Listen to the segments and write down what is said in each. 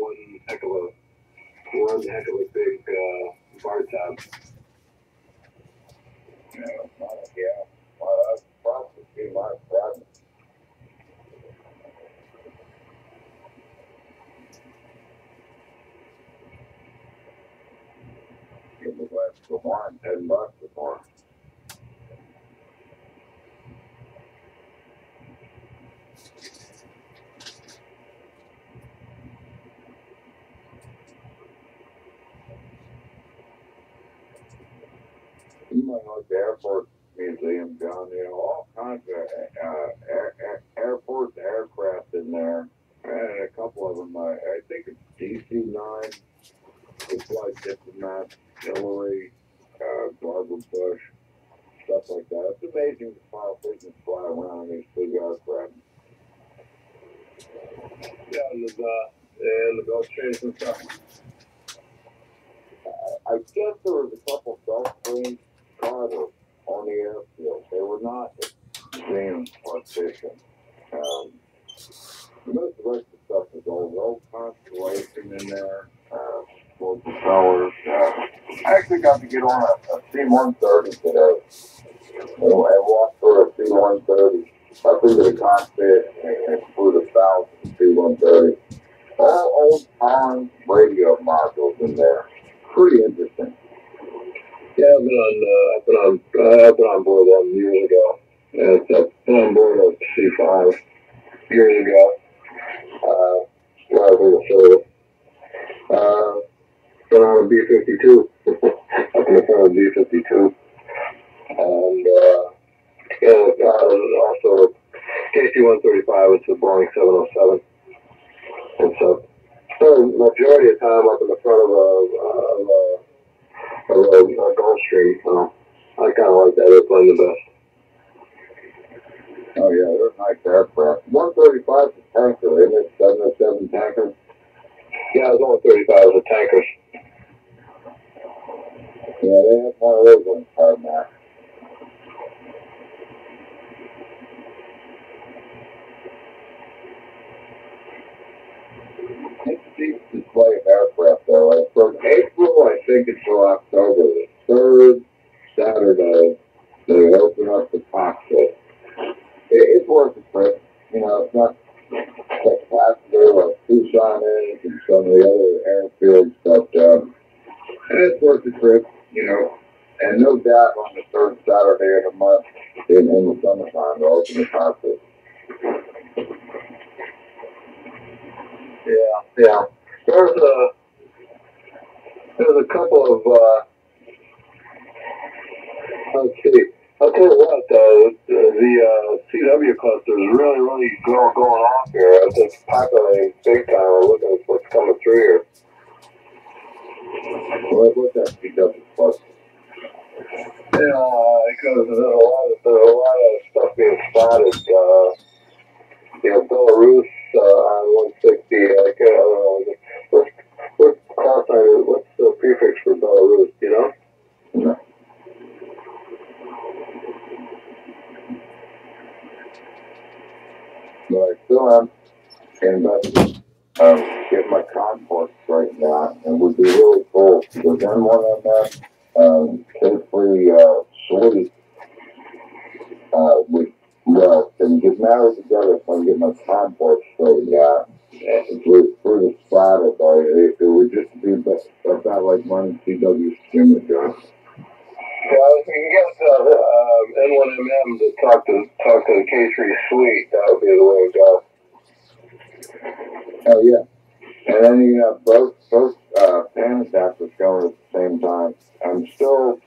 one heck of a big bar top. Yeah. Well, that's probably my problem. Give the West for one, $10 for more. You might like the Airport Museum down there, all kinds of airport aircraft in there. And a couple of them, I think it's DC-9, the flight diplomat, Hillary, Barbara Bush, stuff like that. It's amazing the politicians fly around in these big aircraft. Yeah, and the Gulf Streams and stuff. I guess there was a couple Gulfstream charters on the airfield. They were not extreme politicians. Most of the rest of the stuff is old Constellation in there, full propellers. I actually got to get on a C-130 today. I walked through a C-130 up into the cockpit and flew the 1,000 C-130. All old Collins radio modules in there. Pretty interesting. Yeah, I've been on board them years ago. Yeah, I've been on board a C5 years ago. When I was in the service. Been on a B-52. Up in the front of a B-52. And also KC-135, it's a Boeing 707. And so, majority of the time up in the front of a Gulfstream. I kind of like that airplane the best. Oh yeah, they're nice aircraft. 135 is a tanker, isn't it? 707 tanker. Yeah, it's only 35 as a tankers. Yeah, they have one of those on the tarmac. It's a deep display of aircraft though. From April, I think, until October, the third Saturday, they open up the cockpit. It's worth the trip. You know, it's not spectacular like Tucson is and some of the other airfields, but it's worth the trip, you know. And no doubt on the third Saturday of the month in the summertime, they'll open the cockpit. Yeah. There's a couple of let's see. I'll tell you what, the CW cluster is really going off here. I think it's populating big time. We're looking at what's coming through here. What's that CW cluster? Yeah, because there's a lot of stuff being spotted. Belarus on 160. I don't know. What call sign? What's the prefix for Belarus? Do you know? No. But I still am investing. Get my concourse right now, and would be really cool because then one of them K-free shorty can get married together so I can get my concourse straightened out. Through the splatter, but it would just be about like running CW streamer jobs. Yeah, if you can get N1MM to talk to the K3 suite, that would be the way to go. Oh yeah, and then you have both fan adapters going at the same time. I'm still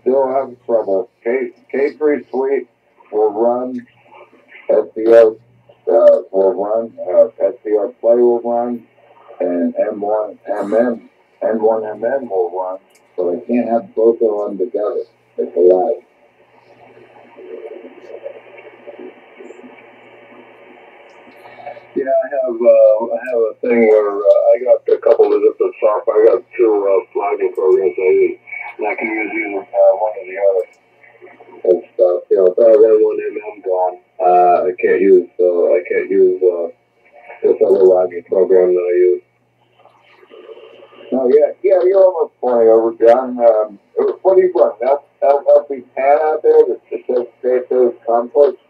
having trouble. K3 suite will run SDO. Will run SDR Play will run, and N1MM will run. So I can't have both of them together. It's a lie. Yeah, I have a thing where I got a couple of different software. I got two blogging programs I use, and I can use either one or the other. And stuff. If I have N1MM gone, I can't use this other logging program that I use. Oh, yeah, you're almost 20 over, John. What do you run? LP Pan out there to facilitate those conflicts?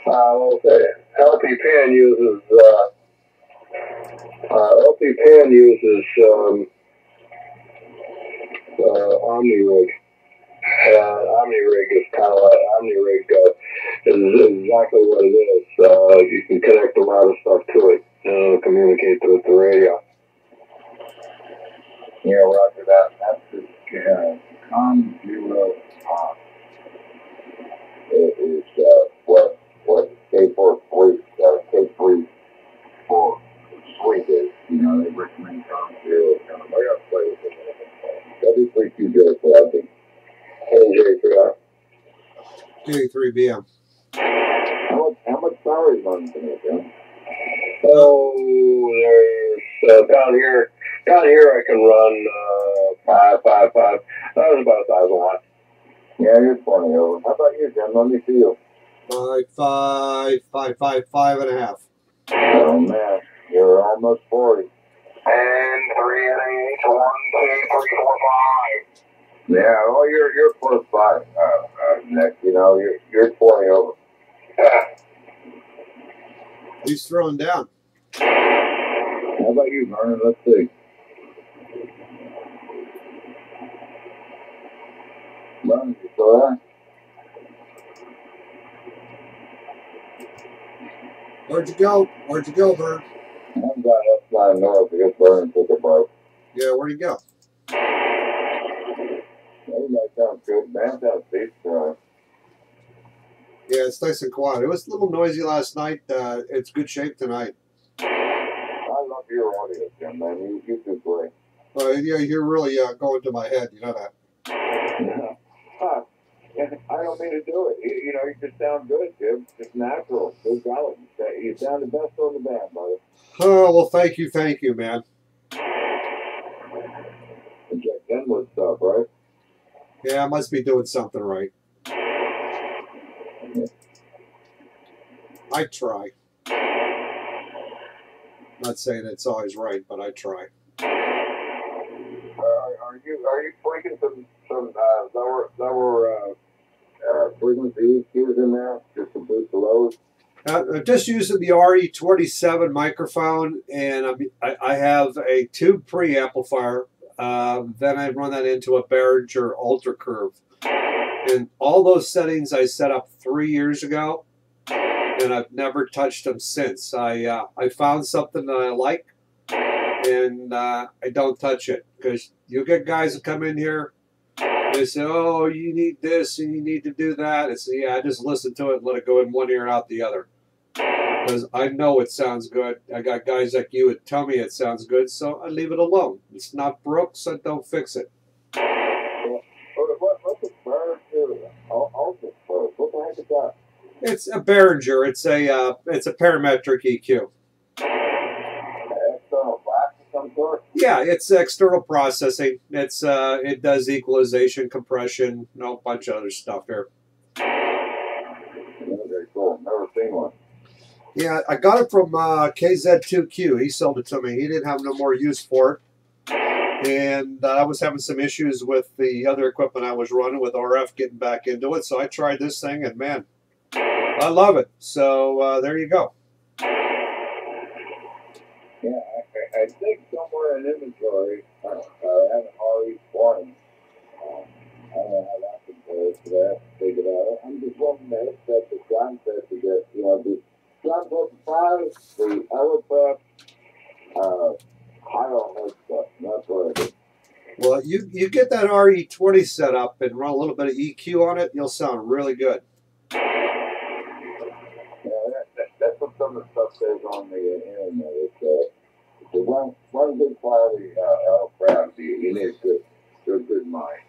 Well, LP Pan uses, LP Pan uses, OmniRig. OmniRig is kind of like, OmniRig is exactly what it is. You can connect a lot of stuff to it, communicate with the radio. Yeah, roger that. That's the COM0 is what K4 K3 for Sweet is. You know, they recommend COM0. I gotta play with it. W3QJ for that thing. NJ for that. J3BM. How much power is on tonight, John? Oh, there's down here I can run 555. That was about 1,000 watts. Yeah, you're 20 over. How about you, Jim? Let me see you. 5.5 Oh man, you're almost 40. And 3 and 8, 1, 2, 3, 4, 5. Yeah, well, you're close by, Nick. You know, you're 20 over. He's throwing down. How about you, Vernon? Let's see. Vernon, you still there? Where'd you go? Where'd you go, Bird? I'm going upside north because Vernon took a break. Yeah, where'd he go? Everybody sounds good. Band sounds decent. Yeah, it's nice and quiet. It was a little noisy last night. It's good shape tonight. I love your audio, Jim, man. You do great. Yeah, you're really going to my head. You know that. I don't mean to do it. You know, you just sound good, Jim. Just natural. Good quality. You sound the best on the band, brother. Oh, well, thank you, man. And Jack Denwood stuff, right? Yeah, I must be doing something right. I try. Not saying it's always right, but I try. Are you tweaking some lower frequency EQs in there just to boost the lows? I'm just using the RE27 microphone, and I have a tube preamplifier. Then I run that into a Behringer Ultra Curve. And all those settings I set up 3 years ago, and I've never touched them since. I found something that I like, and I don't touch it, because you get guys that come in here, they say, oh, you need this and you need to do that. And so, yeah, I just listen to it and let it go in one ear and out the other, because I know it sounds good. I got guys like you that tell me it sounds good, so I leave it alone. It's not broke, so don't fix it. What's a Behringer Ultra Curve? What the heck is that? It's a Behringer. It's a parametric EQ. External blast of some sort? Yeah, it's external processing. It does equalization, compression, a bunch of other stuff here. Very cool. Never seen one. Yeah, I got it from KZ2Q. He sold it to me. He didn't have no more use for it. And I was having some issues with the other equipment I was running with RF, getting back into it. So I tried this thing, and man, I love it. So there you go. Yeah, I think somewhere in inventory, I have an RE20. I don't know how that compares to that. Figure it out. I'm just wanting the headset that John said to get, you know, the John said the Elephant, high on headset. That's what I do. Well, you get that RE20 set up and run a little bit of EQ on it, you'll sound really good. Yeah, that's what some of the stuff says on the internet. It's one good quality aircraft. You need a good mind.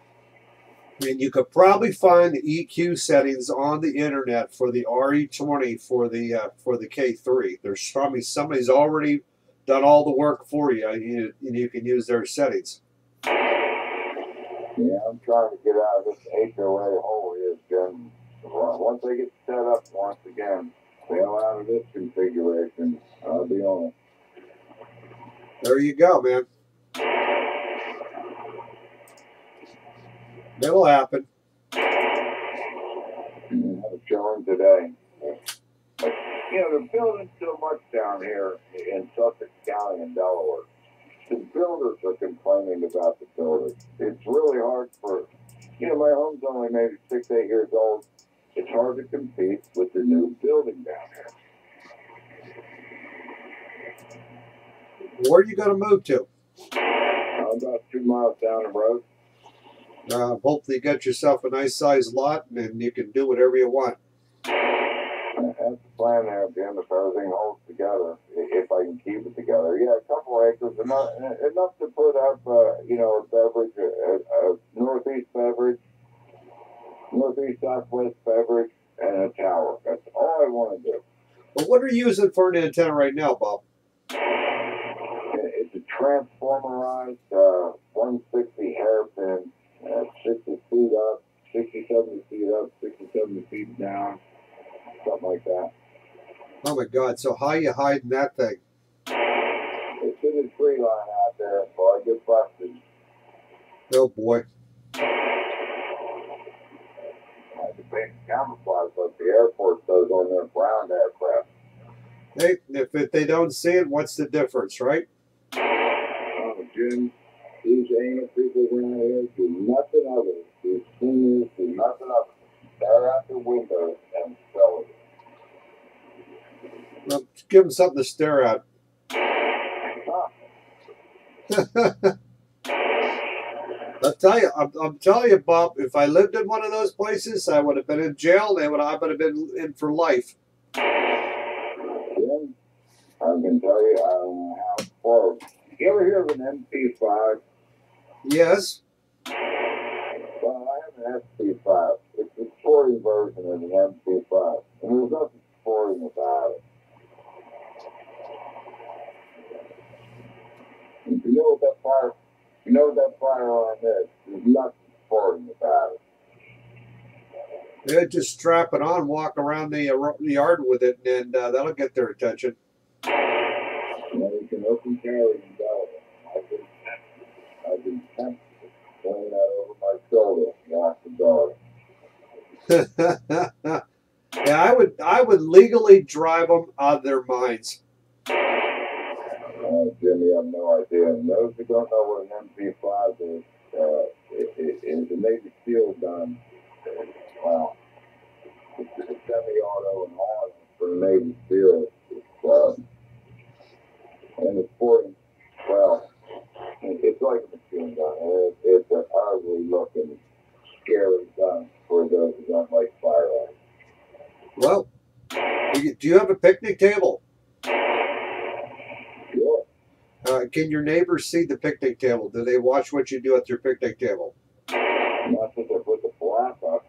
I mean, you could probably find the EQ settings on the internet for the RE20 for the K3. There's probably somebody's already done all the work for you, and you can use their settings. Yeah, I'm trying to get out of this HOA hole here, Jim. Once I get set up once again, bail out of this configuration, I'll be on it. There you go, man. It'll happen. I have a showing today. You know, they're building so much down here in Sussex County in Delaware. The builders are complaining about the builders. It's really hard for, you know, my home's only maybe 6, 8 years old. It's hard to compete with the new building down here. Where are you going to move to? I'm about 2 miles down the road. Hopefully you get yourself a nice sized lot and you can do whatever you want. That's the plan there, Jim, if everything holds together, if I can keep it together. Yeah, a couple acres, enough to put up, you know, a beverage, a northeast beverage, northeast southwest beverage, and a tower. That's all I want to do. But what are you using for an antenna right now, Bob? It's a transformerized 160 hairpin, 60 feet up, 60, 70 feet up, 60, 70 feet down. Something like that. Oh my God! So how you hiding that thing? It's in the tree line out there, so I get busted. Oh boy! I had to paint camouflage like the Air Force does on their ground aircraft. Hey, if they don't see it, what's the difference, right? Oh, Jim, these young people around here do nothing other. These seniors do nothing other. Stare out the windows and spell it. Well, give them something to stare at. I'm telling you, Bob. If I lived in one of those places, I would have been in jail. I would have been in for life. Jim, I can tell you, I don't know how far. You ever hear of an MP5? Yes. Well, I have an SP5. It's the sporting version of the MP5. And there's nothing sporting about it. And you know what that firearm is? There's nothing sporting about it. Yeah, just strap it on, walk around the yard with it, and that'll get their attention. You know, you can open carry and go. I've been tempted to throwing that over my shoulder and walk the dog. Yeah, I would legally drive them out of their minds. Jimmy, I have no idea. And those who don't know what an MP5 is, it's a Navy SEAL gun. Wow. It's a semi-auto and all for the Navy SEAL. And it's sporting, well, it's like a machine gun. It's an ugly looking, scary gun for those who don't like firearms. Well, do you have a picnic table? Can your neighbors see the picnic table? Do they watch what you do at your picnic table? Not that they put the black up.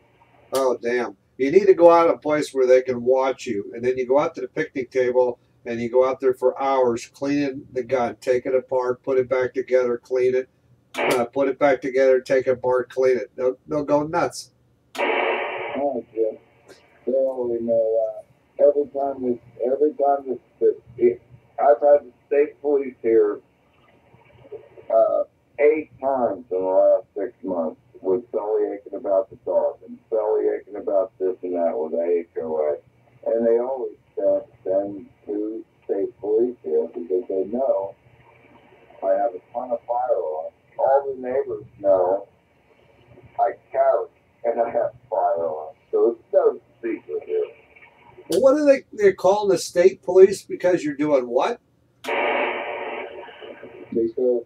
Oh, damn. You need to go out a place where they can watch you. And then you go out to the picnic table and you go out there for hours cleaning the gun. Take it apart, put it back together, clean it. Put it back together, take it apart, clean it. They'll go nuts. Oh, Jim. They only know every time I've had the state police here 8 times in the last 6 months with bellyaching about the dog and bellyaching about this and that with the HOA. And they always send 2 state police here because they know I have a ton of firearms. All the neighbors know I carry and I have firearms. So it's no secret here. Well, what are they're calling the state police because you're doing what? Because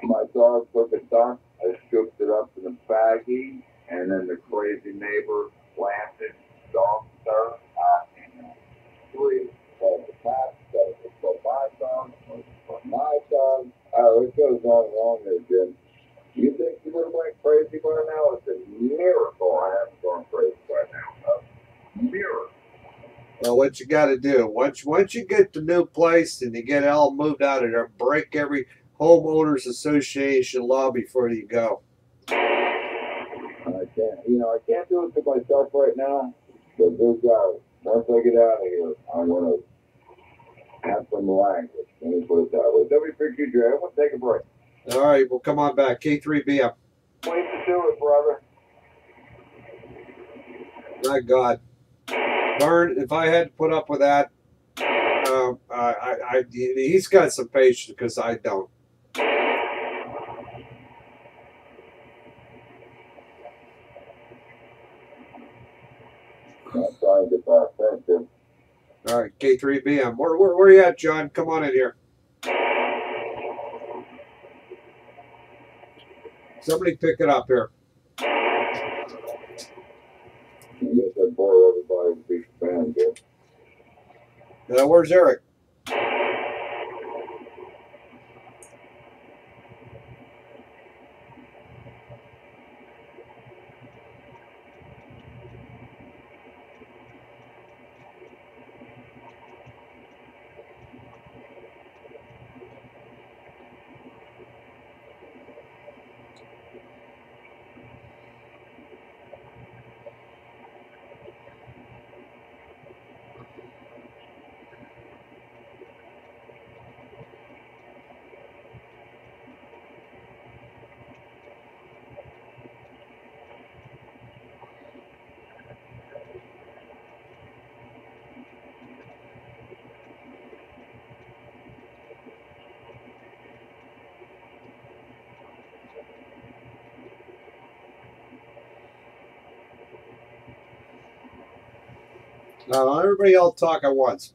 my dog took a dump, I scooped it up in a baggie, and then the crazy neighbor planted dog dirt out in the street. So the cat said it's for my dog, it's for my dog. Oh, it goes on and on there, Jim. You think you would have went crazy by now? It's a miracle I haven't gone crazy by now. A miracle. Well, what you got to do, once you get the new place and you get it all moved out of there, break every homeowners association law before you go. I can't do it to myself right now, but those guys, once I get out of here, I'm going to have some language. Let me put it that way. WPQJ, I'm going to take a break. All right, well, come on back. K3BM. Way to do it, brother. My God. Darn, if I had to put up with that, he's got some patience because I don't. I'm trying to get back. Thank you. All right, K3BM. Where you at, John? Come on in here. Somebody pick it up here. I guess I bore everybody with big fan, dude. Where's Eric? No, everybody else talk at once.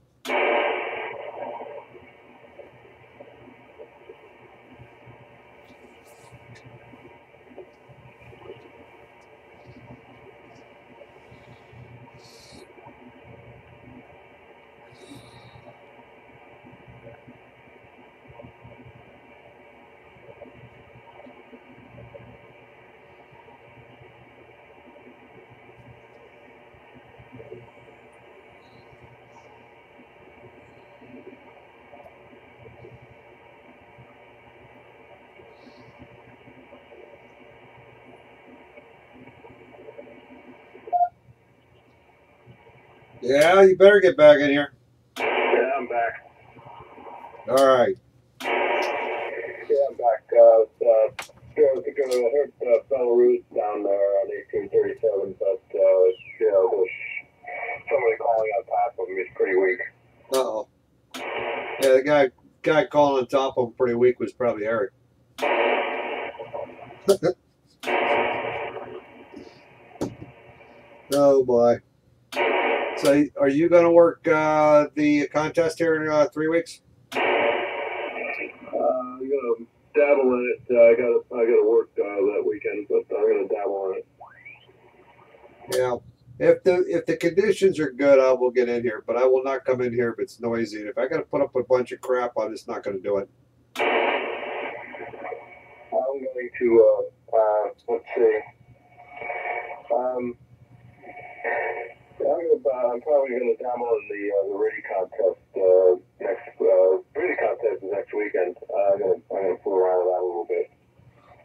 Yeah, you better get back in here. Yeah, I'm back. All right. Yeah, I'm back. I heard Belarus down there on 1837, but there's somebody calling on top of him. He's pretty weak. Uh-oh. Yeah, the guy calling on top of him pretty weak was probably Eric. Oh boy. So, are you going to work the contest here in 3 weeks? I'm gonna dabble in it. I gotta work that weekend, but I'm gonna dabble in it. Yeah. If the conditions are good, I will get in here, but I will not come in here if it's noisy. And if I got to put up a bunch of crap, I'm just not going to do it. I'm going to let's see. I'm probably going to dabble in the Riddy contest Riddy contest is next weekend. I'm gonna fool around with that a little bit.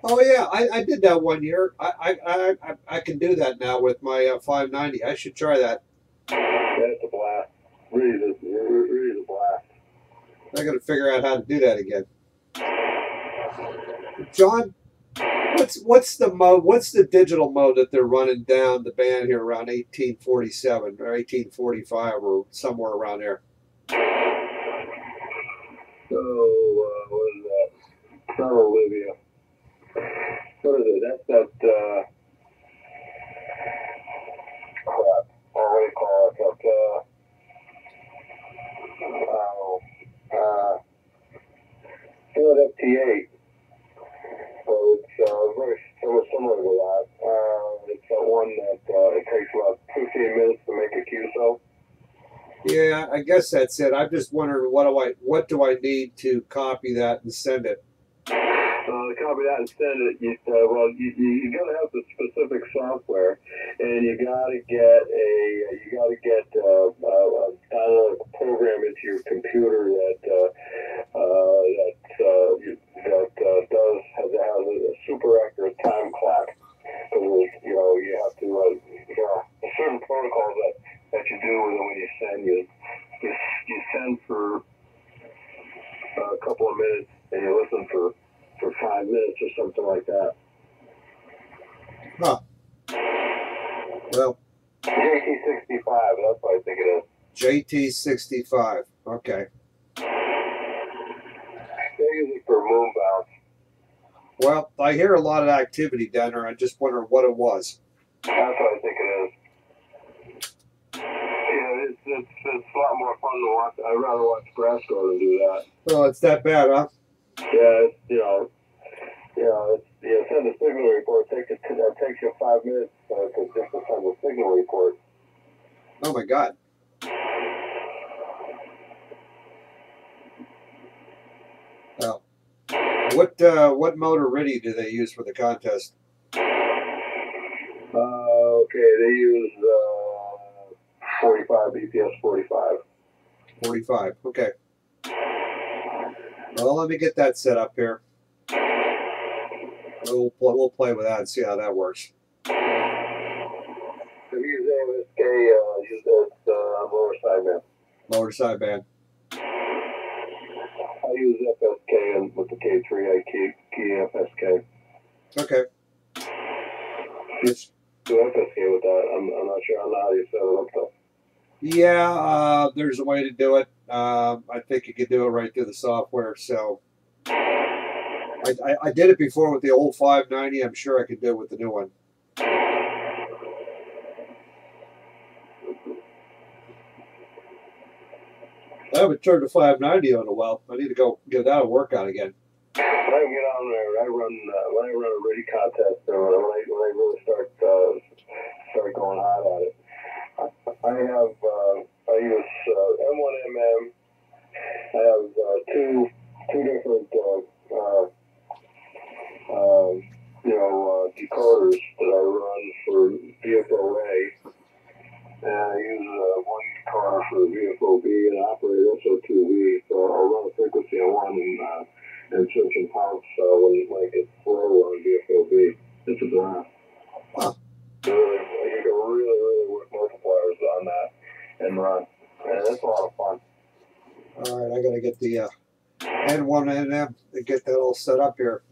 Oh yeah, I did that one year. I can do that now with my 590. I should try that. Yeah, it's a blast. Really a blast. I got to figure out how to do that again. John, what's the mode? What's the digital mode that they're running down the band here around 1847 or 1845 or somewhere around there? So what is that? It's not Olivia. What is it? That's that. Crap. What do you call it? Field FT8. So it's very similar to that. It's that one that it takes about 15 minutes to make a QSO. Yeah, I guess that's it. I'm just wondering what do I need to copy that and send it? To copy that and send it, you got to have the specific software, and you got to get a download a program into your computer that does has a super accurate time clock. So you have to a certain protocol that you do when you send you send for a couple of minutes and you listen for 5 minutes or something like that. Huh. Well, JT65, that's what I think it is. JT65. Okay. They use it for moon bounce. Well, I hear a lot of activity down there. I just wonder what it was. That's what I think it is. Yeah, it's a lot more fun to watch. I'd rather watch grass grow than do that. Oh, it's that bad, huh? Yeah, it's, send a signal report. That takes you 5 minutes to just to send a signal report. Oh my God. Oh. What motor RTTY do they use for the contest? Okay, they use 45 BPS 45. 45. Okay. Well, let me get that set up here. We'll play with that and see how that works. If you use AMSK, use it lower sideband. Lower sideband. I use FSK and with the K3, I key FSK. Okay. Just do FSK with that. I'm not sure. I don't know how you set it up though. Yeah, there's a way to do it. I think you could do it right through the software. So I did it before with the old 590. I'm sure I could do it with the new one. I haven't turned the 590 on in a while. I need to go give that a workout again. When I get on there, I run when I run a RTTY contest, when I really start going hot at it. I use M1MM. I have two different decoders that I run for VFOA, and I use one decoder for VFOB and operate SO2V. So I'll run a frequency on one and switch and pounce when I get slow on VFOB. It's a blast. Wow. You can really work multipliers on that and run. And it's a lot of fun. All right, I got to get the N1MM to get that all set up here.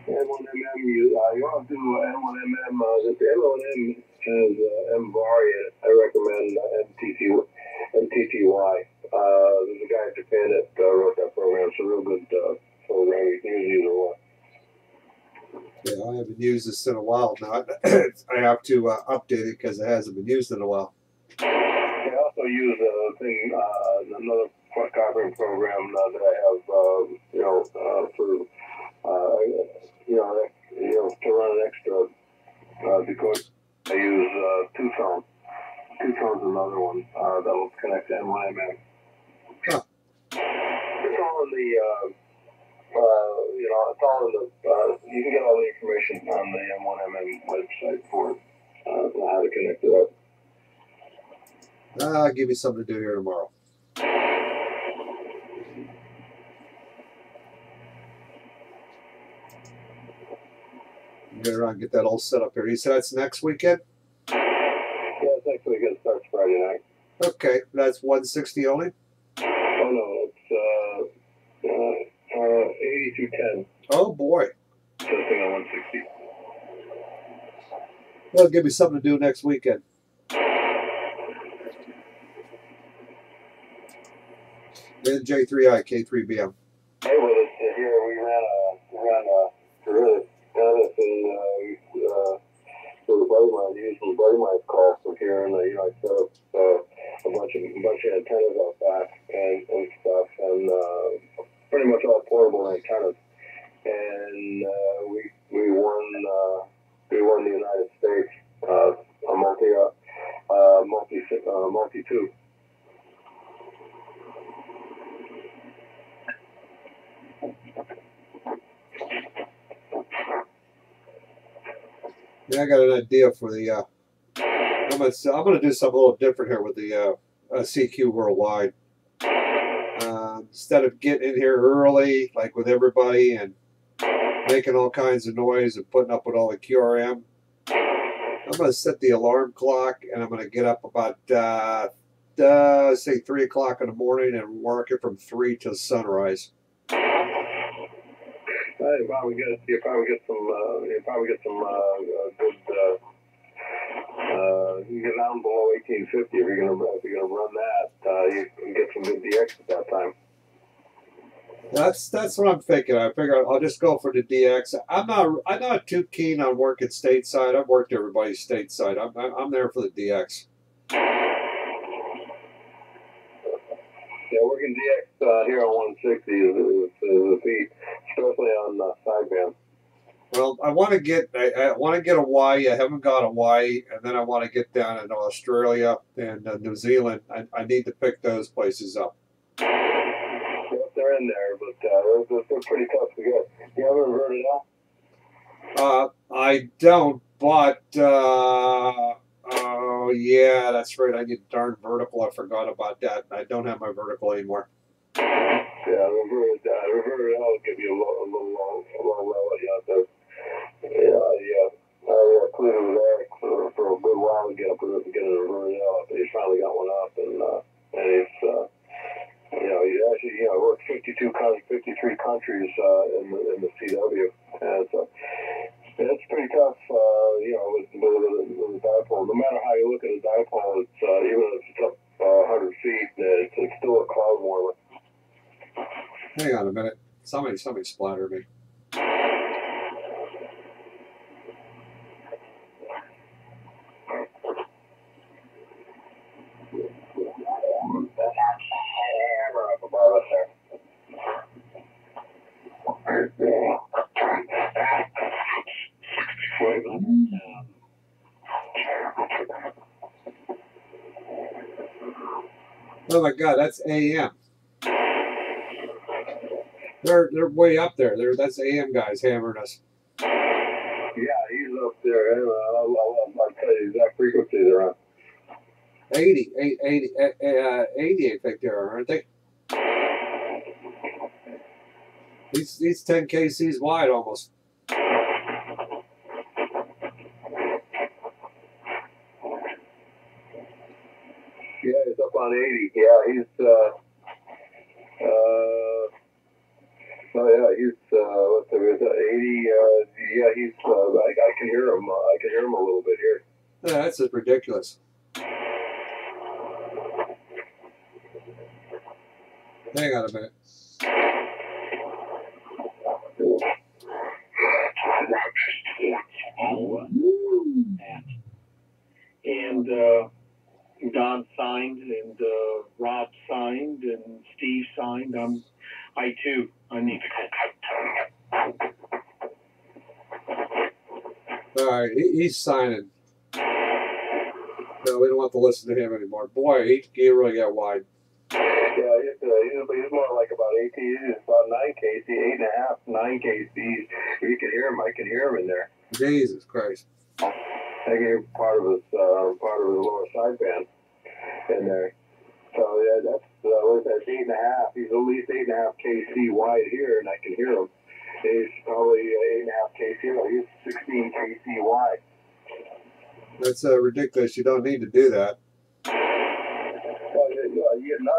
N1MM, you want to do N1MM. If the N1M has M-Vari, I recommend MTTY. There's a guy in Japan that wrote that program. It's a real good program. You can use either one. Yeah, I haven't used this in a while now. I have to update it because it hasn't been used in a while. I also use another copying program that I have, to run an extra because I use two tones. Two tones, another one that will connect to N1MM. Huh. It's all in the. It's all in the. You can get all the information on the M1MM website for how to connect it up. I'll give you something to do here tomorrow. Get around, get that all set up here. You said that's next weekend? Yeah, it's next weekend. Starts Friday night. Okay, that's 160 only? Oh no, it's 8210. Oh boy. Testing on 160. Well, give me something to do next weekend. Then J3I, K3BM. Hey, with us here, we ran really for the buddy mine, used the buddy mine call from here, and I set up a bunch of antennas out back and stuff, and pretty much all portable antennas, and we won the United States a multi-tube. Yeah, I got an idea for the. I'm gonna do something a little different here with the CQ Worldwide. Instead of getting in here early, like with everybody, and making all kinds of noise and putting up with all the QRM, I'm gonna set the alarm clock, and I'm gonna get up about say 3 o'clock in the morning and work it from 3 till sunrise. Nice. you probably get some good. You get down below 1850 if you're gonna run that. You can get some good DX at that time. That's what I'm thinking. I figure I'll just go for the DX. I'm not too keen on working stateside. I've worked everybody stateside. I'm there for the DX. Yeah, working DX here on 160 is a feat, especially on sideband. Well, I want to get Hawaii. I haven't got Hawaii, and then I want to get down into Australia and New Zealand. I need to pick those places up. Yep, they're in there, but they're pretty tough to get. You ever heard it now? I don't, but oh yeah, that's right. I need darn vertical. I forgot about that. I don't have my vertical anymore. Yeah, reverted L will give you a low level. I included there for a good while to get a reverted L. But he finally got one up, and it's he actually worked 53 countries in the CW, and so it's pretty tough. With the dipole. No matter how you look at a dipole, it's even if it's up 100 feet, it's still a cloud warmer. Hang on a minute. Somebody splattered me. Oh my God, that's AM. They're way up there. That's AM guys hammering us. Yeah, he's up there. I'll tell you the exact frequency they're on. 80, I think they are, aren't they? He's 10 kcs wide almost. Yeah, he's up on 80. Yeah, he's he's 80. Yeah, he's I can hear him. I can hear him a little bit here. Yeah, that's just ridiculous. Hang on a minute. And Don signed, and Rob signed, and Steve signed. I too need to All right, he's signing. No, we don't have to listen to him anymore. Boy, he really got wide. Yeah, he's more like about 18. He's about 9 kc, 8.5, 9 kc. You can hear him. I can hear him in there. Jesus Christ. I can hear part of his lower sideband in there. So yeah, that's 8.5. He's at least 8.5 kc wide here, and I can hear him. He's probably 8.5 kc. He's 16 kc wide. That's ridiculous. You don't need to do that. Well, you don't.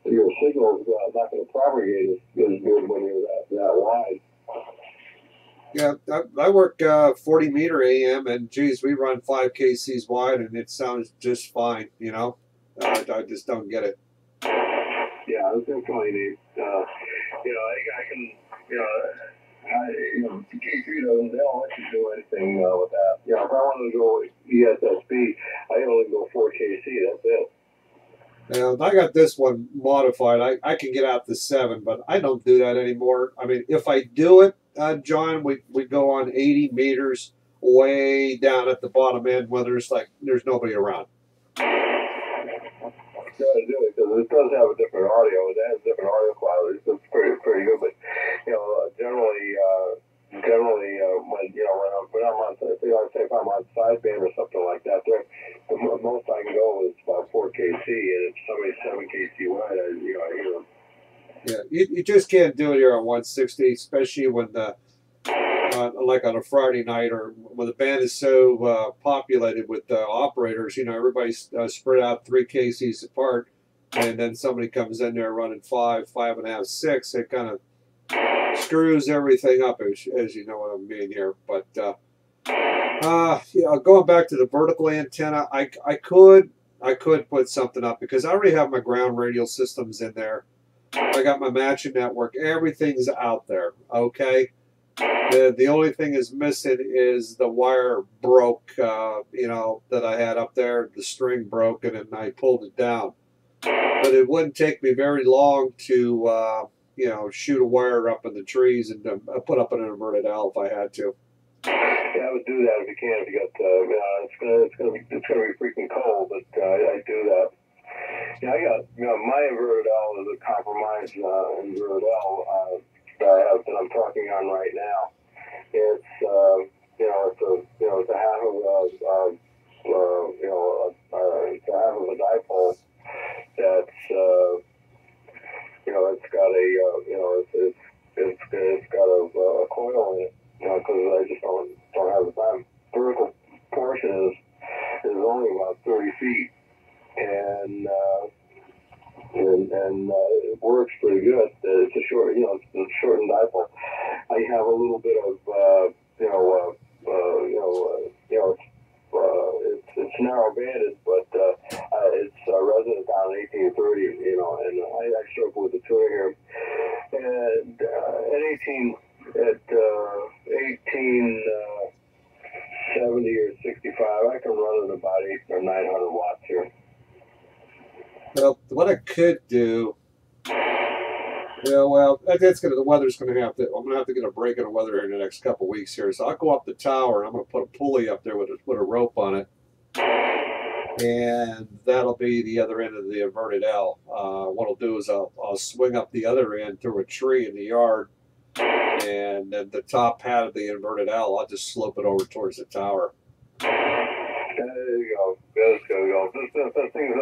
It's your signal's not going to propagate as good when you're that wide. Yeah, I work 40 meter AM, and geez, we run 5 kcs wide, and it sounds just fine. I just don't get it. Yeah, it's definitely neat. I can. K3 they don't let you do anything with that. If I wanted to go ESSB, I can only go 4 kc. That's it. Now, I got this one modified. I can get out to 7, but I don't do that anymore. I mean, if I do it, John, we go on 80 meters way down at the bottom end where there's nobody around. Got to do it because it does have a different audio. It has different audio quality. So it's pretty good. But generally when I'm on, say if I'm on sideband or something like that, the most I can go is about 4 kc, and if somebody's 7 kc wide, I hear them. Yeah, you just can't do it here on 160, especially when like on a Friday night or when the band is so populated with operators. Everybody's spread out 3 kcs apart. and then somebody comes in there running 5, 5.5, 6, it kind of screws everything up, as you know what I mean here. But going back to the vertical antenna, I could put something up because I already have my ground radial systems in there. I got my matching network. Everything's out there. Okay. The only thing is missing is the wire broke. That I had up there. The string broke and I pulled it down. But it wouldn't take me very long to shoot a wire up in the trees and put up an inverted L if I had to. Yeah, I would do that if you can. If you got, it's gonna be freaking cold, but I do that. Yeah, I got, my inverted L is a compromised inverted L that I'm talking on right now. It's it's a half of it's a half of a dipole that's it's got a it's got a coil in it. Because I just don't have the time. Vertical portion is only about 30 feet, and it works pretty good. It's a short, it's a shortened dipole. I have a little bit of it's narrow banded, but it's resonant on 1830, and I struggle with the tuner here, and at 1870 or 65, I can run at about 800 or 900 watts here. Well, what I could do, the weather's going to have to. I'm going to have to get a break in the weather here in the next couple of weeks here. So I'll go up the tower and I'm going to put a pulley up there with a rope on it, and that'll be the other end of the inverted L. What I'll do is I'll swing up the other end through a tree in the yard. And then the top hat of the inverted L, I'll just slope it over towards the tower. There you go. That's good. The thing is,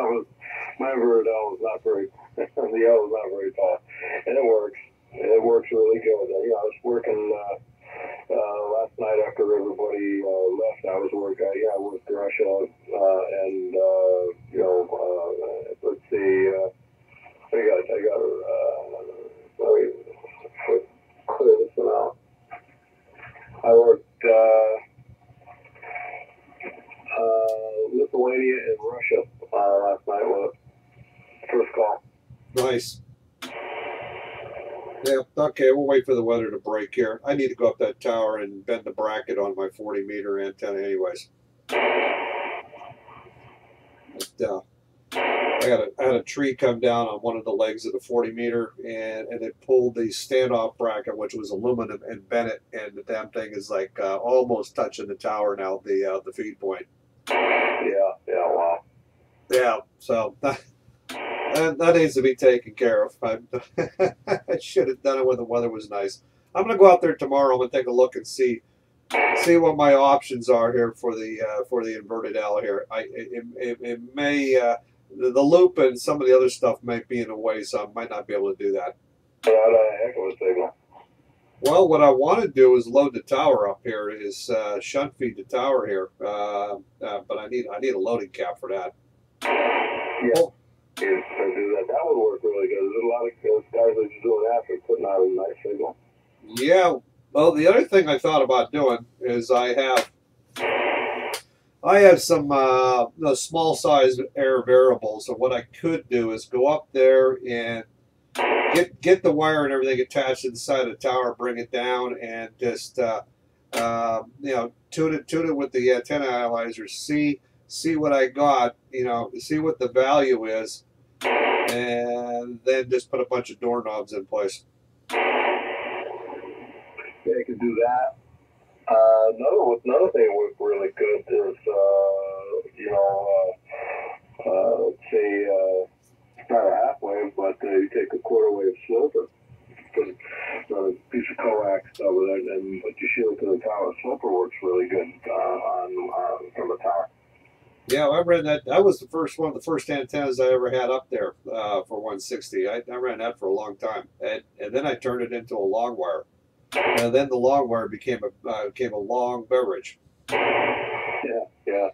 my inverted L is not very, the L is not very tall, and it works. It works really good. I was working last night after everybody left. I was working. I worked Russia, and let's see. I got. Clear this one out. I worked Lithuania and Russia last night with first call. Nice. Yeah, okay, we'll wait for the weather to break here. I need to go up that tower and bend the bracket on my 40-meter antenna anyways. But, I had a tree come down on one of the legs of the 40-meter, and it pulled the standoff bracket, which was aluminum, and bent it, and the damn thing is like almost touching the tower now, the feed point. Yeah, wow. Yeah, so that needs to be taken care of. I should have done it when the weather was nice. I'm going to go out there tomorrow and take a look and see what my options are here for the inverted L here. It may. The loop and some of the other stuff might be in the way, so I might not be able to do that. Yeah, a heck of a signal. Well, what I want to do is load the tower up here, is shunt feed the tower here, but I need a loading cap for that. Yeah, do that. That would work really good. There's a lot of guys that are doing that for putting out a nice signal. Yeah. Well, the other thing I thought about doing is I have some small size air variables, and what I could do is go up there and get the wire and everything attached to the side of the tower, bring it down, and just tune it with the antenna analyzer, see what I got, see what the value is, and then just put a bunch of doorknobs in place. Yeah, you can do that. Another thing that worked really good is, let's say, not a half wave, but you take a quarter wave sloper, put a piece of coax over there, and put your shield to the tower. Sloper works really good from a tower. Yeah, I ran that. That was one of the first antennas I ever had up there for 160. I ran that for a long time, and then I turned it into a long wire. And then the long wire became a long beverage. Yeah.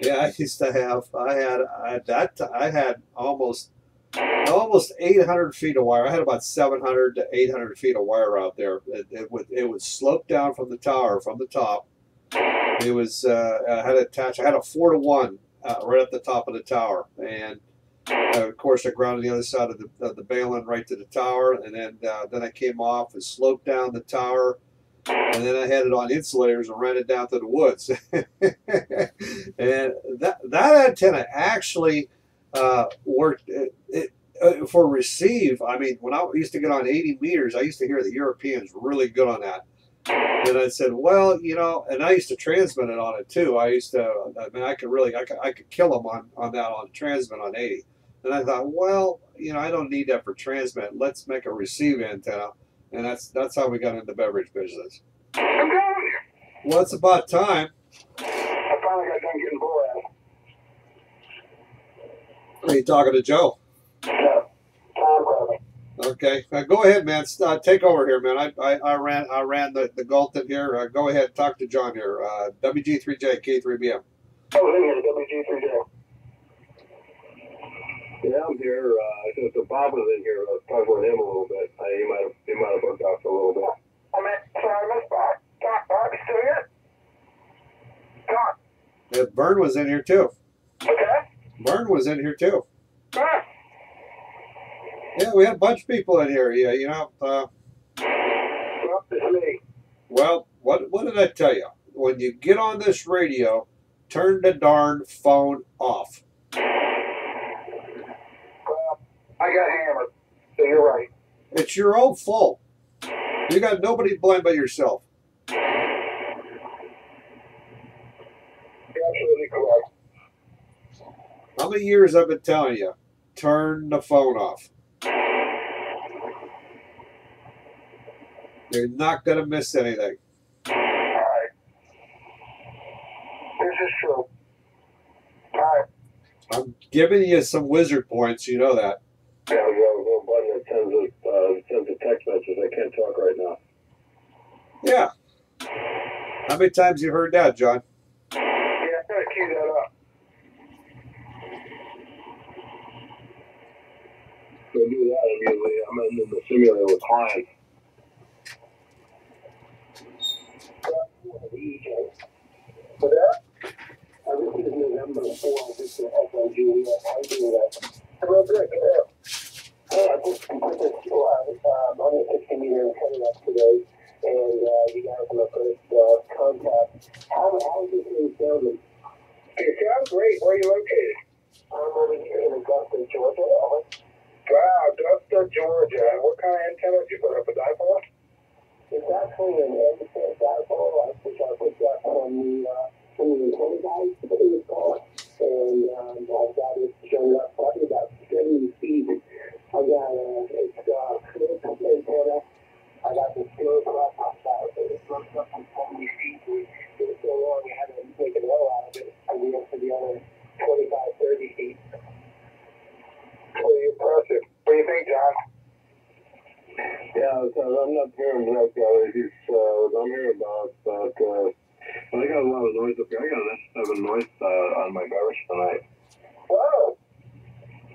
Yeah, I used to have. I had almost 800 feet of wire. I had about 700 to 800 feet of wire out there. It would slope down from the tower from the top. It was I had attached. I had a 4-to-1 right at the top of the tower, and of course I grounded the other side of the baling right to the tower, and then I came off and sloped down the tower, and then I had it on insulators and ran it down to the woods. And that antenna actually worked for receive. I mean, when I used to get on 80 meters, I used to hear the Europeans really good on that. And I said, well, and I used to transmit it on it too. I mean, I could kill them on that on transmit on 80. And I thought, well, I don't need that for transmit. Let's make a receive antenna. And that's how we got into the beverage business. Well, it's about time. I finally got done getting bored. Are you talking to Joe? Yeah. Okay, go ahead, man. Take over here, man. I ran the Galton here. Go ahead, talk to John here. WG3J K3BM. Oh, hey, WG3J. Yeah, I'm here. Since Bob was in here, I was talking with him a little bit. He might have hooked off a little bit. Oh man, sorry, I missed Bob. Bob, you still here? John. Yeah, Vern was in here too. Okay. Vern was in here too. Vern. Yeah, we had a bunch of people in here. Yeah, Well, it's me. Well, what did I tell you? When you get on this radio, turn the darn phone off. Well, I got hammered, so you're right. It's your own fault. You got nobody to blame but yourself. You're absolutely correct. How many years I've been telling you? Turn the phone off. You're not going to miss anything. All right. This is true. All right. I'm giving you some wizard points. You know that. Yeah, we got a little button that sends a text message. I can't talk right now. Yeah. How many times you heard that, John? Yeah, I'm going to key that up. To do that, I'm in the simulator with clients. For that, this is November 4th. This is FL Juliet. How you doing that? Real good. I just completed on the 60-meter coming up today, and you guys are my first contact. How is this thing sounding? It sounds great. Where are you located? I'm over here in Augusta, Georgia. Wow, Augusta, Georgia. What kind of antenna did you put up? A dipole? It's actually an end-to-end dipole, which I picked up from the antenna guys, what it was called. And I've got it showing up probably about 70 feet. I got it's close antenna. I got the slope up outside, so it slopes up from 70 feet. It was so long, I had to take an L out of it. I went up to the other 25, 30 feet. Pretty impressive. What do you think, John? Yeah, so I'm not hearing that guy. I'm hearing about I got a lot of noise up here. I got an S7 noise on my beverage tonight. Whoa!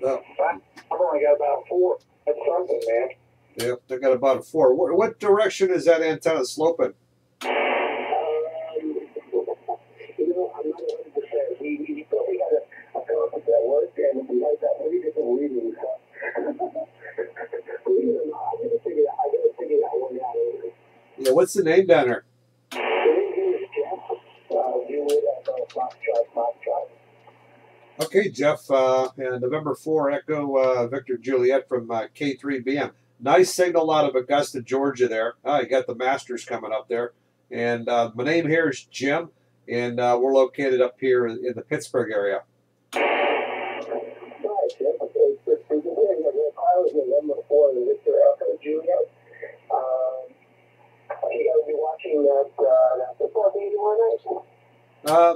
No. I've only got about 4. That's something, man. Yep, they got about a 4. What direction is that antenna sloping? I'm not 100%. We probably got a concept that works, and we like that 3 different readings. I gotta figure that one out. Yeah, what's the name down there? The name here is Jeff. Juliet Foxtrot. Okay, Jeff. November 4, Echo Victor Juliet from K3BM. Nice signal out of Augusta, Georgia there. You got the Masters coming up there. And my name here is Jim, and we're located up here in the Pittsburgh area. November 4, Victor Echo Juliet. Are you going to be watching that football game tomorrow night?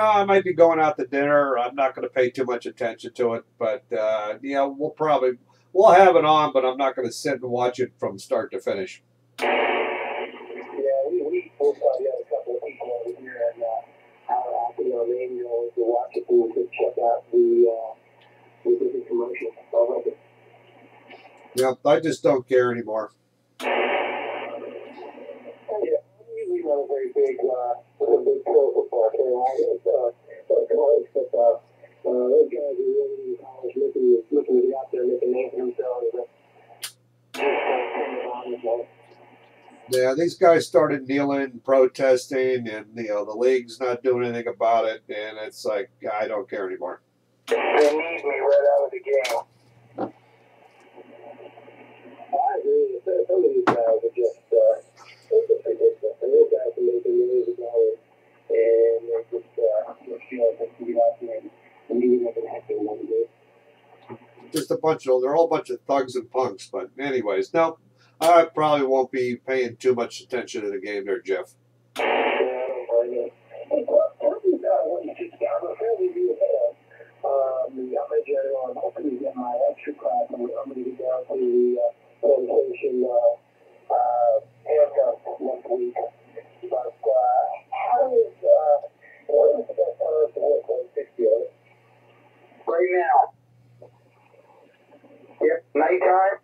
I might be going out to dinner. I'm not going to pay too much attention to it, but we'll have it on, but I'm not going to sit and watch it from start to finish. Yeah, we'll probably have a couple of people over here, and our Emmanuel is the if we could check out the different commercials. Yep, I just don't care anymore. Yeah, I'm usually not a very big pro football player. Those guys are really in college looking to get out there and make a name for themselves. Yeah, these guys started kneeling, protesting, and the league's not doing anything about it, and it's like I don't care anymore. They need me right out of the game. I agree. Some of these guys are just ridiculous. And those guys are making millions of dollars, and they're just feel like they can get out there and do whatever the heck they want to do. Just they're all a bunch of thugs and punks. But anyways, no, I probably won't be paying too much attention to the game there, Jeff. Yeah, I don't blame you. Hey, what is what you just got? I'm fairly new ahead. I'm hoping to get my extra class. I'm going to get down to the orientation handcuff next week. But what is the best time to work on 60 on it? Right now. Yep, nighttime.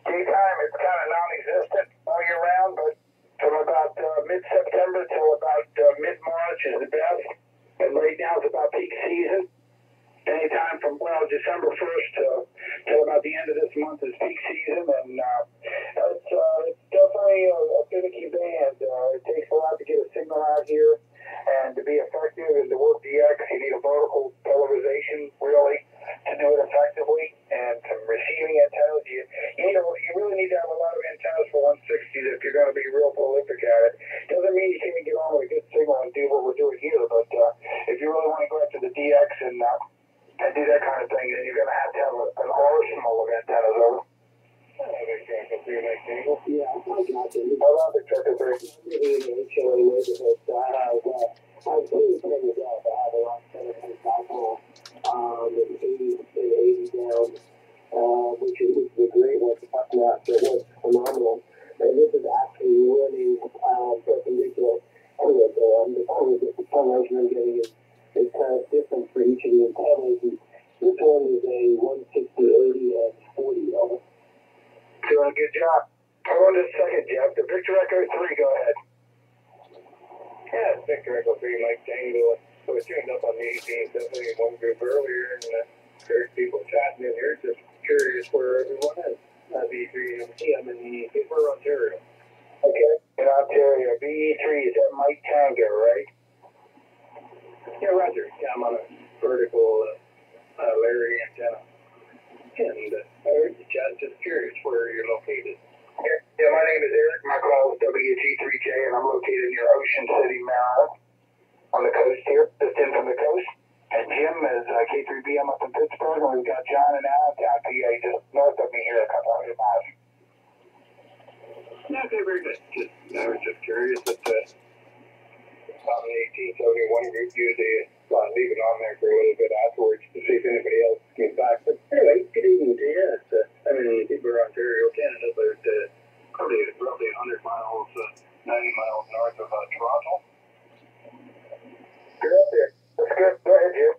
Daytime, it's kind of non-existent all year round, but from about mid-September till about mid-March is the best. And right now is about peak season. Anytime from, December 1st till about the end of this month is peak season, and it's definitely a finicky band. It takes a lot to get a signal out here, and to be effective and to work DX, you need a vertical polarization, really, to do it effectively, and some receiving antennas. You really need to have a lot of antennas for 160s if you're going to be real prolific at it. Doesn't mean you can't get on with a good signal and do what we're doing here, but if you really want to go after the DX and do that kind of thing, then you're going to have an arsenal of antennas over. Yeah, I love the Tractor 3. I'm in the HOA neighborhood, so I've really putting it out. I have a lot of centers in Southall, with 80 down, which is a great one to talk about. It was phenomenal. And this is actually running perpendicular. Anyway, so the television I'm getting is kind of different for each of the antennas. And this one is a 160, 80, and 40 over. Doing a good job. Hold on just a second, Jeff. The Victor Echo 3, go ahead. Yeah, it's Victor Echo 3, Mike Tango. So we tuned up on the 18th, definitely in one group earlier, and there's people chatting in here. Just curious where everyone is. BE3, I'm in Pittsburgh, Ontario. Okay, in Ontario. BE3 is at Mike Tango, right? Yeah, Roger. Yeah, I'm on a vertical Larry antenna. And I heard you chat, just curious where you're located. Yeah, my name is Eric. My call is WG3J, and I'm located near Ocean City, Maryland, on the coast here, just in from the coast. And Jim is K3BM up in Pittsburgh, and we've got John and Allentown, PA, just north of me here, a couple hundred miles. Okay, very good. I was just curious that on the 1871 group, usually leave it on there for a little bit afterwards to see if anybody else came back. But anyway, good evening to you. I'm in Pittsburgh, Ontario, Canada, about probably roughly 100 miles, 90 miles north of Toronto. You're up there. That's good. Go ahead, Jim.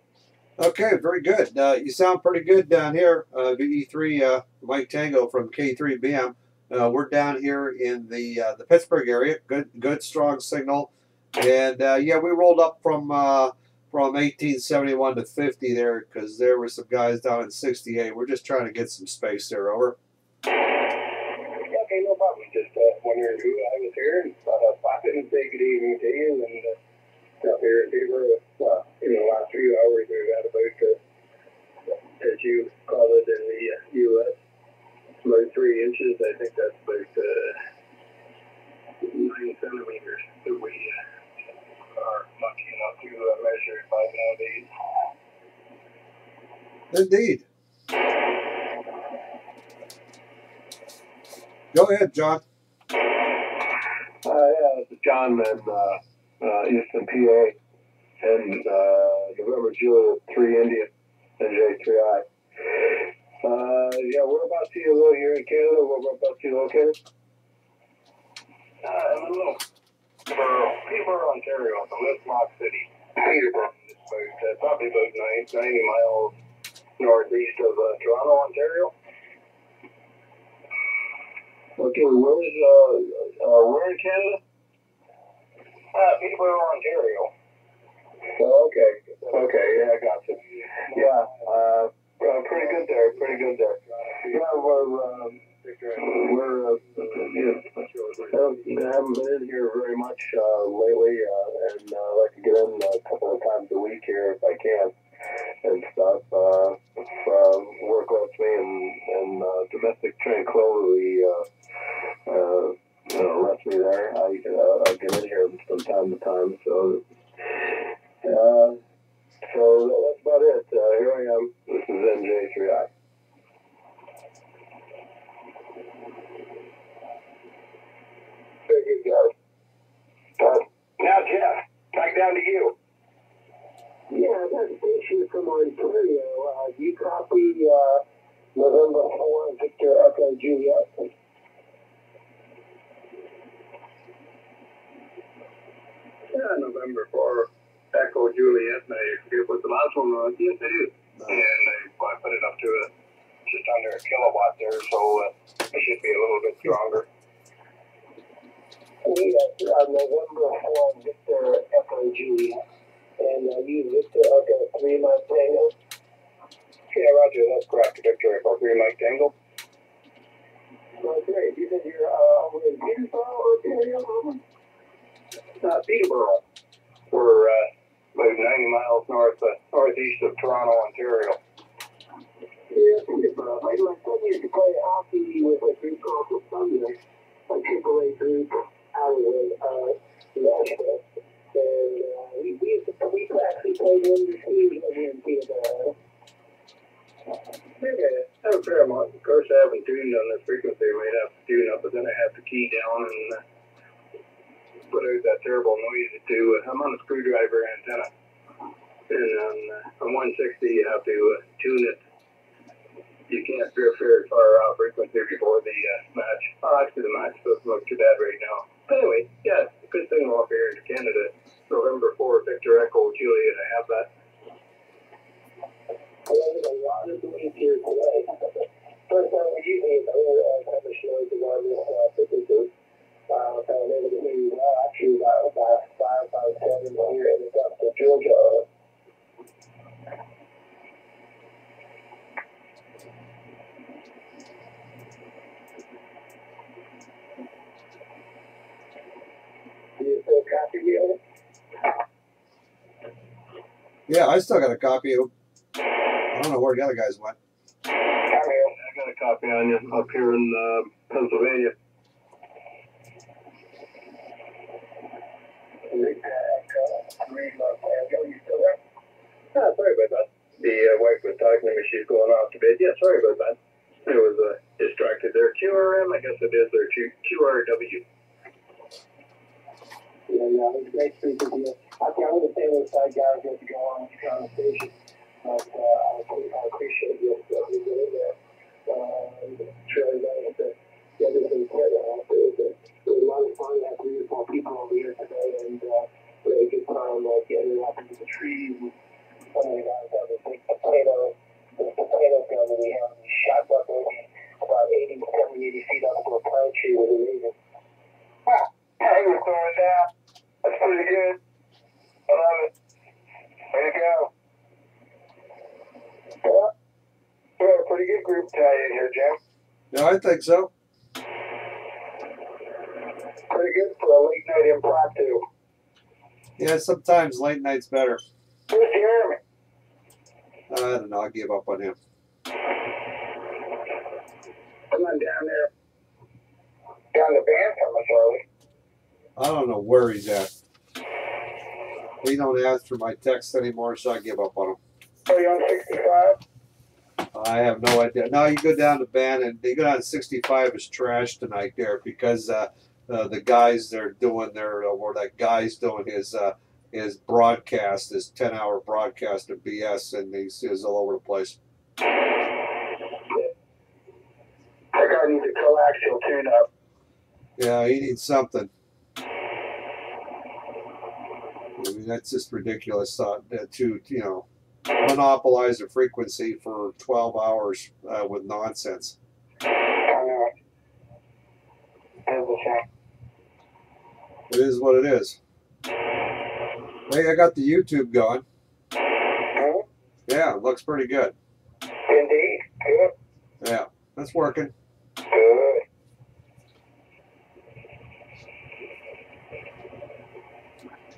Okay, very good. You sound pretty good down here, VE3 Mike Tango from K3BM. We're down here in the Pittsburgh area. Good, strong signal. And yeah, we rolled up from 1871 to 50 there because there were some guys down in 68. We're just trying to get some space there. Over. Okay, no problem. Just wondering who I was here, and thought I'd pop in and say good evening to you. And up here in Beaver, in the last few hours, we've had about, as you call it in the U.S., about 3 inches. I think that's about 9 centimeters that we are lucky enough to measure it by nowadays. Indeed. Go ahead, John. Yeah, this is John in Easton, PA, and November Julia 3 India, NJ3I. Yeah, whereabouts are you here in Canada? Whereabouts are you located? In the middle. Peterborough, Ontario, the West Lock City. Peterborough, it's about probably about 90 miles northeast of Toronto, Ontario. Okay, where in Canada? Peterborough, Ontario. Oh, okay, yeah, I got you. Yeah, pretty good there, Yeah, I haven't been in here very much lately, and I like to get in a couple of times a week here if I can, and stuff. If work lets me, and domestic tranquility lets me there, I get in here from time to time. So that's about it. Here I am. This is NJ3I. Very good, guys. Now, Jeff, back down to you. Yeah, I got a station from Ontario. You copy November 4, Victor Echo Juliet. Yeah, November 4, Echo Juliet. I forget what the last one was. Yes, it is. And I put it up to just under a kilowatt there, so it should be a little bit stronger. November 4, Victor Echo Juliet. And you Victor Echo 3 Mike Tango. Yeah, Roger, that's correct. Victor Echo 3 Mike Tango. Well, great. You said you're over in Peterborough, Ontario, Peterborough. We're about 90 miles northeast of Toronto, Ontario. Yeah, Peterborough. My son used to play hockey with a group called the Thunder, a AAA group out of Nashville. And we actually played one of the teams over in Peterborough. Okay, I have a fair amount. Of course, I haven't tuned on this frequency. I might have to tune up, but then I have to key down and put out that terrible noise to do. I'm on a screwdriver antenna. And on 160, you have to tune it. You can't drift very far off frequency before the match. Oh, actually, the match doesn't look too bad right now. Anyway, yeah, good thing off here in Canada. November 4, Victor Echo Juliet. I have that. I have a lot of noise here today. First time we usually have how much noise is on this frequency. I'm able to hear you well. Actually, about 5, 7 here in the depths of Georgia. Do you still copy me on it? Yeah, I still got a copy of. I don't know where the other guys went. I'm here. I got a copy on you up here in Pennsylvania. You still there? Ah, sorry about that. The wife was talking to me. She's going off to bed. Yeah, sorry about that. I was distracted there. QRM, I guess it is, or QRW. Yeah, it's great speaking to you. I understand what side guys have to go on with the conversation, but I appreciate you doing there. It's really nice to get everything together. It was a lot of fun. I had 3 or 4 people over here today, and really good time getting up into the trees. And some of the guys have a big potato gun that we have. We shot up maybe about 80 feet up to a pine tree with a amazing. Wow, how you throwing down? That's pretty good. I love it. Way to go. Well, we have a pretty good group tally here, Jim. Yeah, I think so. Pretty good for a late night impromptu. Yeah, sometimes late night's better. Where's Jeremy? I don't know. I gave up on him. Come on down there. Down the band from us, are we? I don't know where he's at. He don't answer my texts anymore, so I give up on him. Are you on 65? I have no idea. No, you go down to band, and they go down to 65 is trash tonight there because the guys they're doing their or that guy's doing his broadcast, his 10-hour broadcast of BS, and he's all over the place. That guy needs a coaxial tune-up. Yeah, he needs something. I mean, that's just ridiculous. To monopolize the frequency for 12 hours with nonsense. I know it. It's a shame. It is what it is. Hey, I got the YouTube going. Hmm? Yeah, it looks pretty good. Indeed. Good. Yeah, that's working. Good.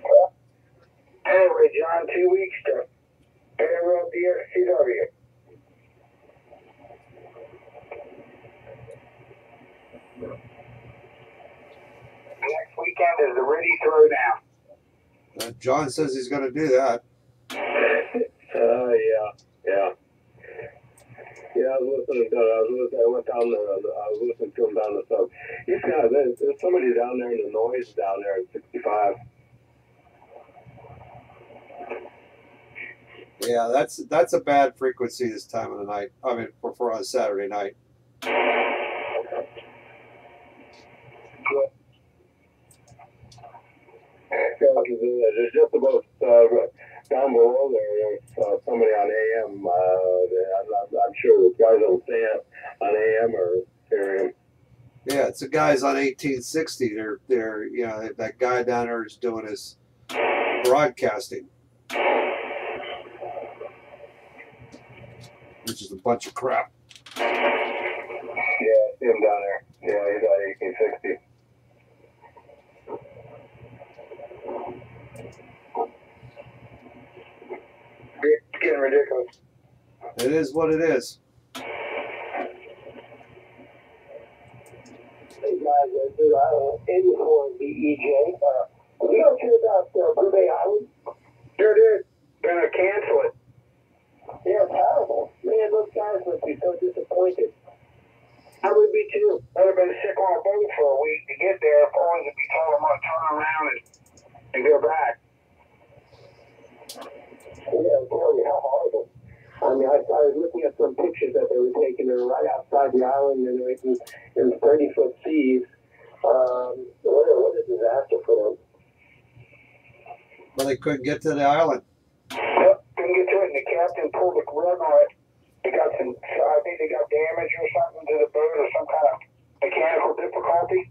Well, anyway, John, 2 weeks to Parallel DSCW. Next weekend is the Ready Throwdown. John says he's going to do that. Yeah. Yeah, I was listening to. I went down there. I was listening to him down the sub. He's got. There's somebody down there in the noise down there at 65. Yeah, that's a bad frequency this time of the night. I mean, for on a Saturday night. There's just about down below there's somebody on AM. I'm sure the guys on on AM are hearing him. Yeah, it's the guys on 1860. They're that guy down there is doing his broadcasting, which is a bunch of crap. Yeah, I see him down there. Yeah, he's on 1860. It's getting ridiculous. It is what it is. Hey guys, in for the EJ. We don't hear about Bourbay Island. Sure did. Gonna cancel it. Yeah, terrible. Man, those guys must be so disappointed. I would be too. I'd have been sick on a boat for a week to get there if only to be told I'm gonna turn around and go back. Yeah, boy, how horrible. I mean, I was looking at some pictures that they were taking. They were right outside the island and they were in 30-foot seas. What a disaster for them. Well, they couldn't get to the island. Yep, couldn't get to it, and the captain pulled the rug on it. I think they got damage or something to the boat or some kind of mechanical difficulty.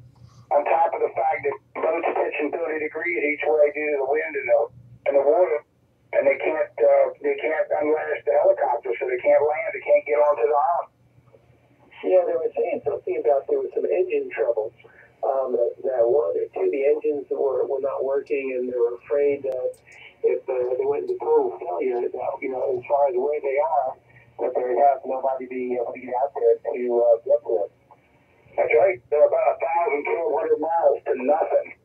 On top of the fact that the boat's pitching 30 degrees each way due to the wind and the water, and they can't unlash the helicopter, so they can't land. They can't get onto the island. Yeah, they were saying something about there was some engine trouble. That one or two, the engines were not working, and they were afraid that if they went into total failure, that as far as where they are, that they would have nobody being able to get out there to get to it. That's right. They're about 1,200 miles to nothing.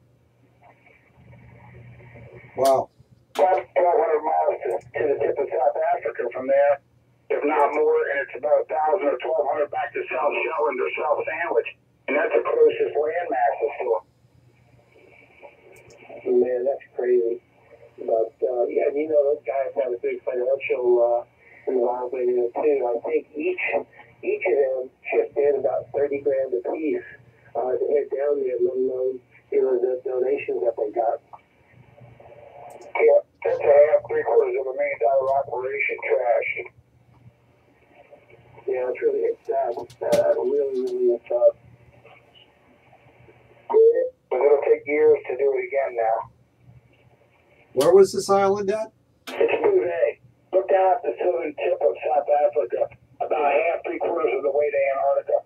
Wow. 1,200 miles to the tip of South Africa from there, if not more, and it's about 1,000 or 1,200 back to South Shetland or South Sandwich, and that's the closest land masses to them. Man, that's crazy. But yeah, those guys have a big financial involvement in it too. I think each of them chipped in about 30 grand a piece to head down there, let alone the donations that they got. Yeah, that's $750,000 operation trash. Yeah, it's sad. Really sad. Yeah, but it'll take years to do it again now. Where was this island at? It's Bouvet. Look down at the southern tip of South Africa, about three-quarters of the way to Antarctica.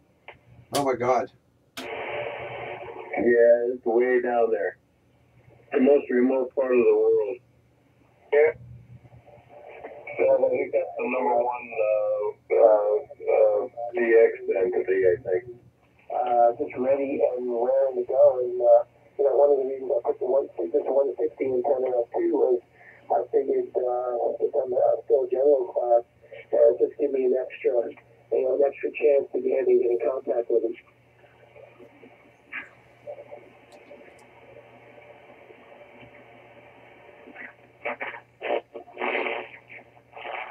Oh my God. Yeah, it's way down there. The most remote part of the world. Yeah. So I think that's the number one DX entity, I think. Just ready and raring to go. And, one of the reasons I put this 160 antenna up too was I figured since I'm still a general class, just give me an extra chance to be able to get in contact with them.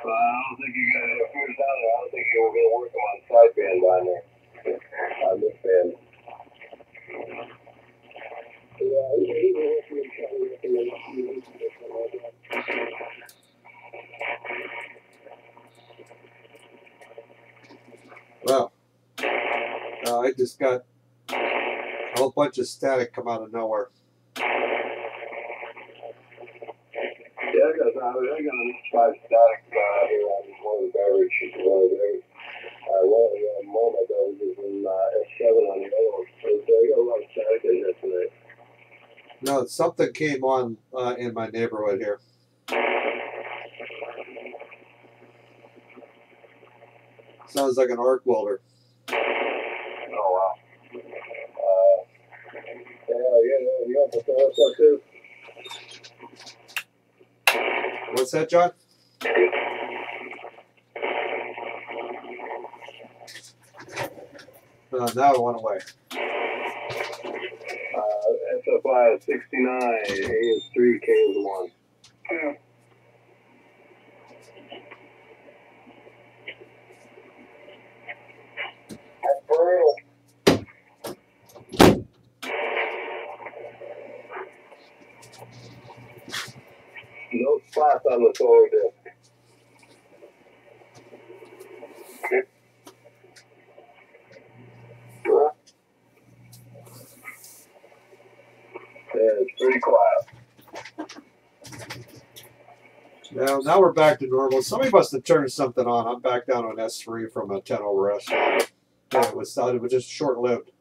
Well, I don't think you're going to, if you're down there, I don't think you're going to work them on sideband down there. On this band. Yeah, even if you're trying to recommend something like that. just got a whole bunch of static come out of nowhere. Yeah, I got five static here on one of the beverages. One of the moment I was using S7 on the other one. So I got a lot of static in here tonight. No, something came on in my neighborhood here. Sounds like an arc welder. Oh, wow. Yeah, but what's up, too? What's that, John? Now it went away. SFI 69, AS3, KS1. Yeah. That's brutal. No spots on the solar disk. Yeah, it's pretty quiet. Now we're back to normal. Somebody must have turned something on. I'm back down on S3 from a 10 over S. Yeah, it was just short lived.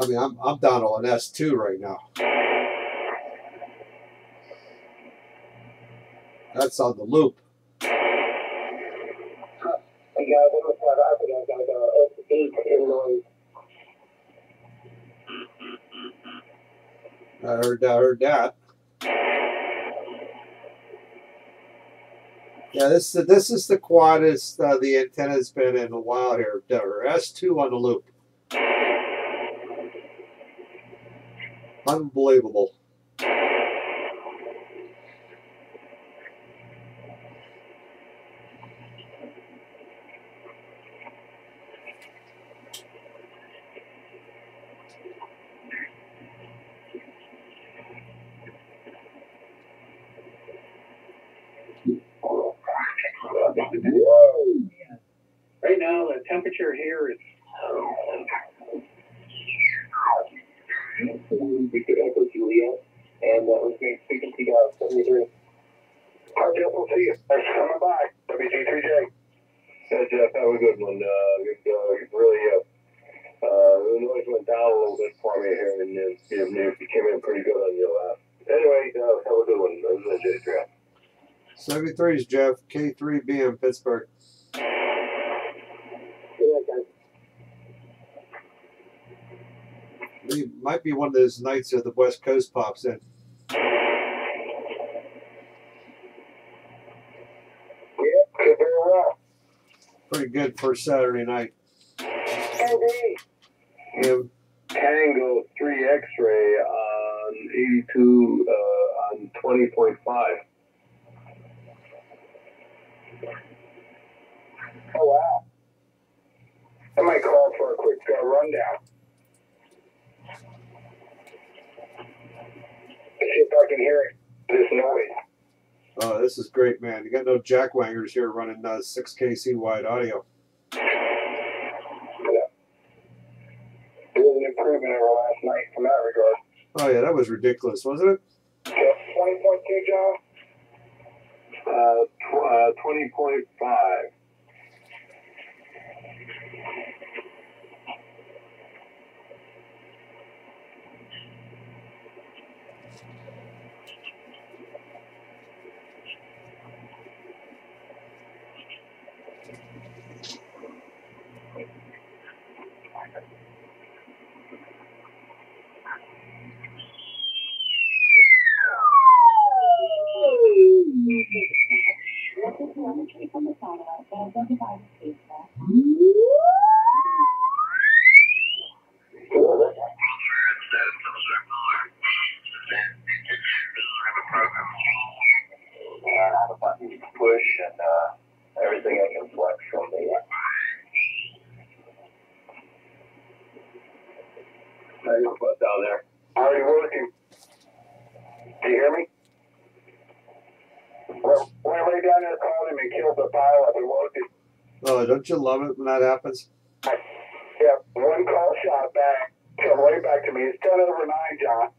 I mean, I'm down on S2 right now. That's on the loop. I heard that. Yeah, this is the quietest the antenna's been in a while here. Denver. S2 on the loop. Unbelievable. Right now, the temperature here is. We could echo Julia, and we're speaking to you 73. Hi, Jeff, we'll see you. Thanks for coming by. WG3J. Yeah, Jeff, have a good one. Really, the noise went down a little bit for me here, and you came in pretty good on your last. Anyway, have a good one. This is J3. 73 is Jeff. K3BM Pittsburgh. It might be one of those nights that the West Coast pops in. Yeah, very well. Pretty good for Saturday night. Yeah. Tango 3 X-ray on 82 on 20.5. Oh wow! I might call for a quick rundown. See if I can hear this noise. Oh, this is great, man. You got no jackwangers here running 6KC wide audio. Yeah. It was an improvement over last night from that regard. Oh yeah, that was ridiculous, wasn't it? Yep, 20.2, John. 20.5. All the buttons to push and everything I can flex from there. How you put down there? Already working. Do you hear me? Went right down there, called him, and killed the pilot. We woke him. Oh, don't you love it when that happens? Yeah, one call shot back, come right back to me. It's 10 over 9, John.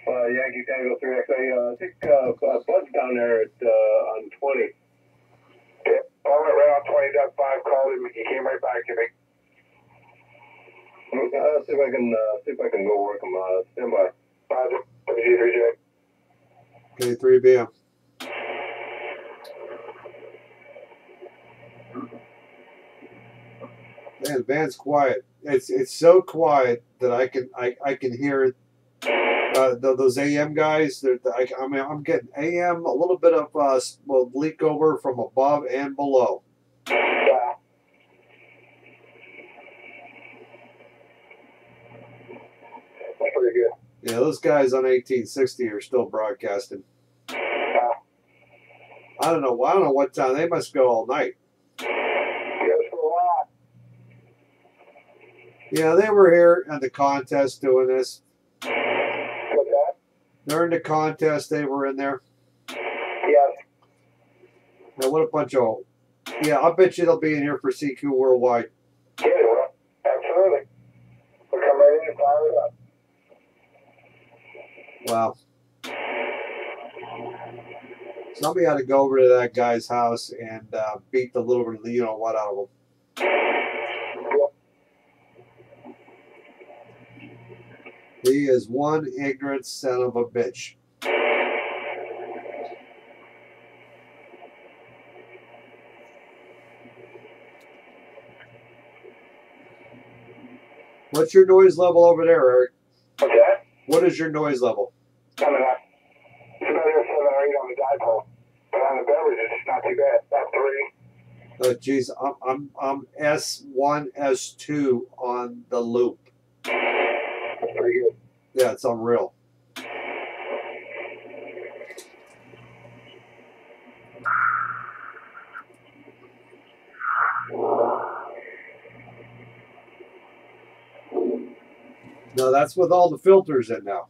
Yankee Tango 3XA. I think Bud's down there at on 20. Yeah, I went right on 20, duck 5, called him, he came right back to me. I'll see if I can go work him. Stand by. Roger. WG3J. Okay, 3BM. Man, the band's quiet. It's so quiet that I can hear those AM guys. I'm getting AM, a little bit of leak over from above and below. Wow. That's pretty good. Yeah, those guys on 1860 are still broadcasting. Wow. I don't know what time. They must go all night. Yes, for a while. Yeah, they were here at the contest doing this. What's that? During the contest, they were in there. Yes. Now, what a bunch of... Yeah, I bet you they'll be in here for CQ Worldwide. Yeah, well, absolutely. We'll come right in and fire it up. Wow. Somebody ought to go over to that guy's house and beat the little you know what out of him. He is one ignorant son of a bitch. What's your noise level over there, Eric? What's that? What is your noise level? Coming up. It's about 7 or 8 on the dipole. But on the beverages, it's not too bad. About 3. Geez, I'm S1, S2 on the loop. That's pretty good. Yeah, it's unreal. No, that's with all the filters in now.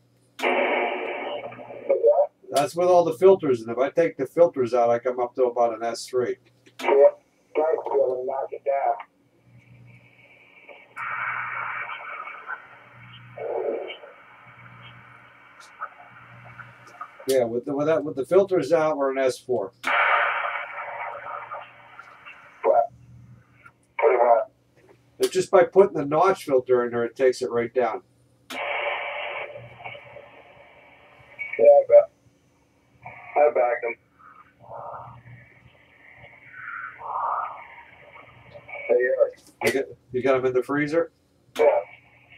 That's with all the filters in. If I take the filters out, I come up to about an S3. Yeah, nice to be able to knock it down. Yeah, with the filters out, we're an S4. What? Pretty well. But just by putting the notch filter in there, it takes it right down. Yeah, I bet. I backed him. Hey, Eric. You got them in the freezer? Yeah.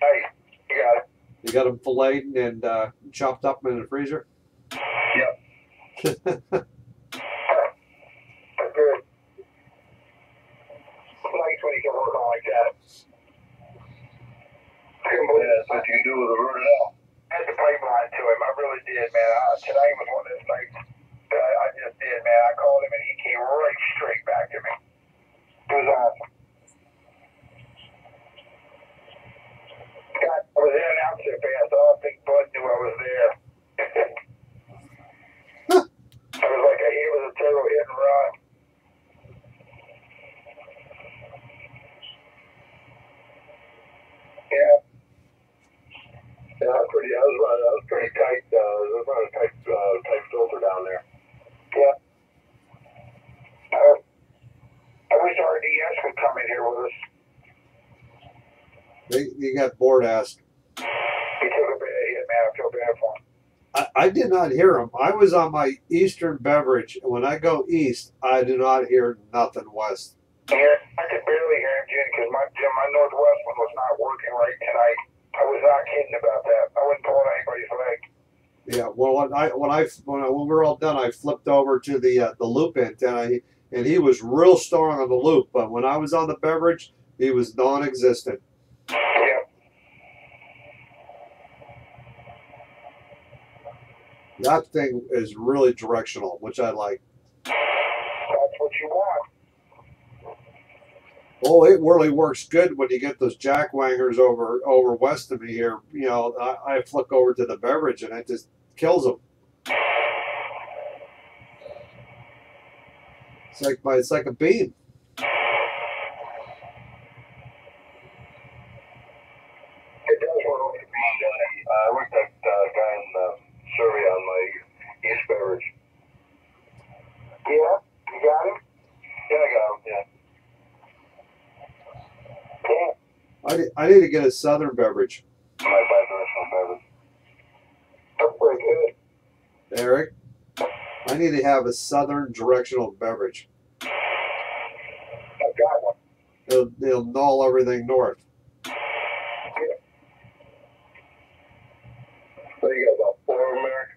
Hey, you got it. You got them filleted and chopped up in the freezer? Yep. Good. Nice when you can work on like that. Couldn't believe that's what you can do with a root out. I had the pipeline to him. I really did, man. Tonight was one of those nights that I just did, man. I called him and he came right straight back to me. It was awesome. God, I was in and out so fast. I don't think Bud knew I was there. It was a total hit and run. Yeah. Yeah, I was pretty tight. I was running a tight filter down there. Yeah. I wish RDS would come in here with us. You got bored ass. He took a bad hit, man. I feel bad for him. I did not hear him. I was on my Eastern beverage, and when I go east, I do not hear nothing west. Yeah, I could barely hear him, Jen, because my northwest one was not working right tonight. I was not kidding about that. I wasn't pulling anybody's leg. Yeah, well, when we were all done, I flipped over to the loop antenna, and he was real strong on the loop. But when I was on the beverage, he was non-existent. Yeah. That thing is really directional, which I like. That's what you want. Oh, it really works good when you get those jackwangers over west of me here. You know, I flick over to the beverage and it just kills them. It's like a beam. It does run over the beam. I worked that guy in the survey on my East Beverage. Yeah? You got him? Yeah, I got him, yeah. I need to get a Southern beverage. My bi-directional beverage. That's pretty good. Eric, I need to have a Southern directional beverage. I've got one. It'll null everything north. What do you got, about 4 of them, Eric?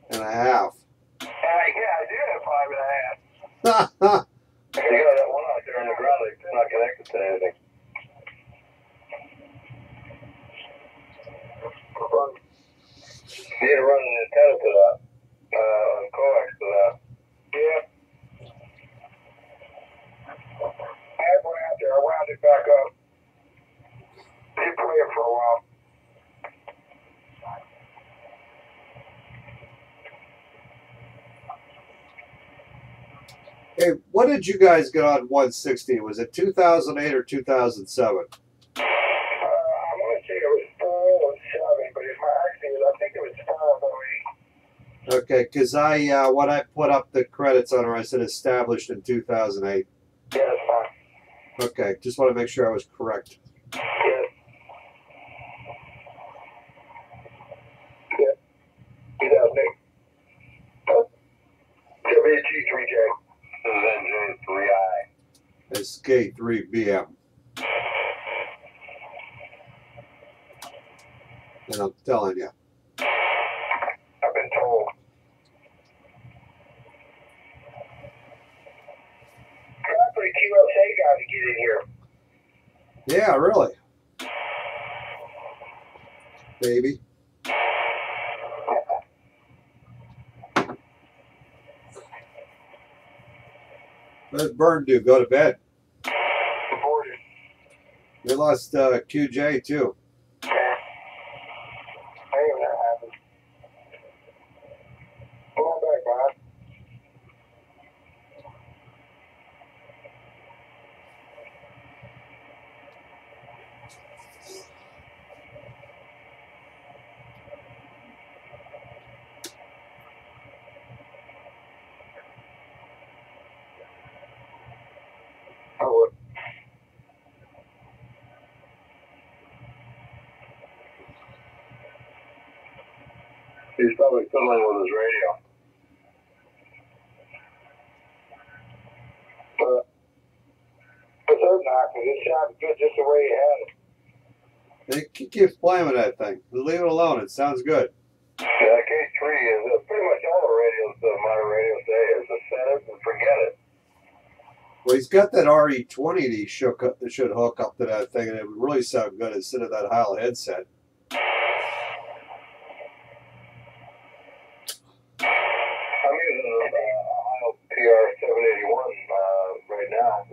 5. 5.5. Yeah, I do have 5.5. You got that one out there in the ground that's not connected to anything. You need to run an antenna to that. Coax to that. Yeah. I had one out there. I wound it back up. Did play it for a while. Hey, what did you guys get on 160? Was it 2008 or 2007? I'm going to say it was 407, but if my accent is, I think it was 408. Okay, because when I put up the credits on her, I said established in 2008. Yeah, that's fine. Okay, just want to make sure I was correct. Yeah. Yeah. 2008. WG3J. This is NJ3I. SK3BM. And I'm telling you. I've been told. Try for the QSA guy to get in here. Yeah, really. Baby. Where's Burn do? Go to bed. Reported. We lost QJ too. Yeah. I ain't that happened. Come on back, Bob. I would. He's probably fiddling with his radio. But it's hurt knock, but it sounded good just the way he had it. He keeps playing with that thing. Leave it alone. It sounds good. Yeah, K3 is pretty much all the radios, modern radios say is a set it and forget it. Well, he's got that RE20 that he should hook up to that thing, and it would really sound good instead of that Heil headset. I'm using a Heil PR781 right now. I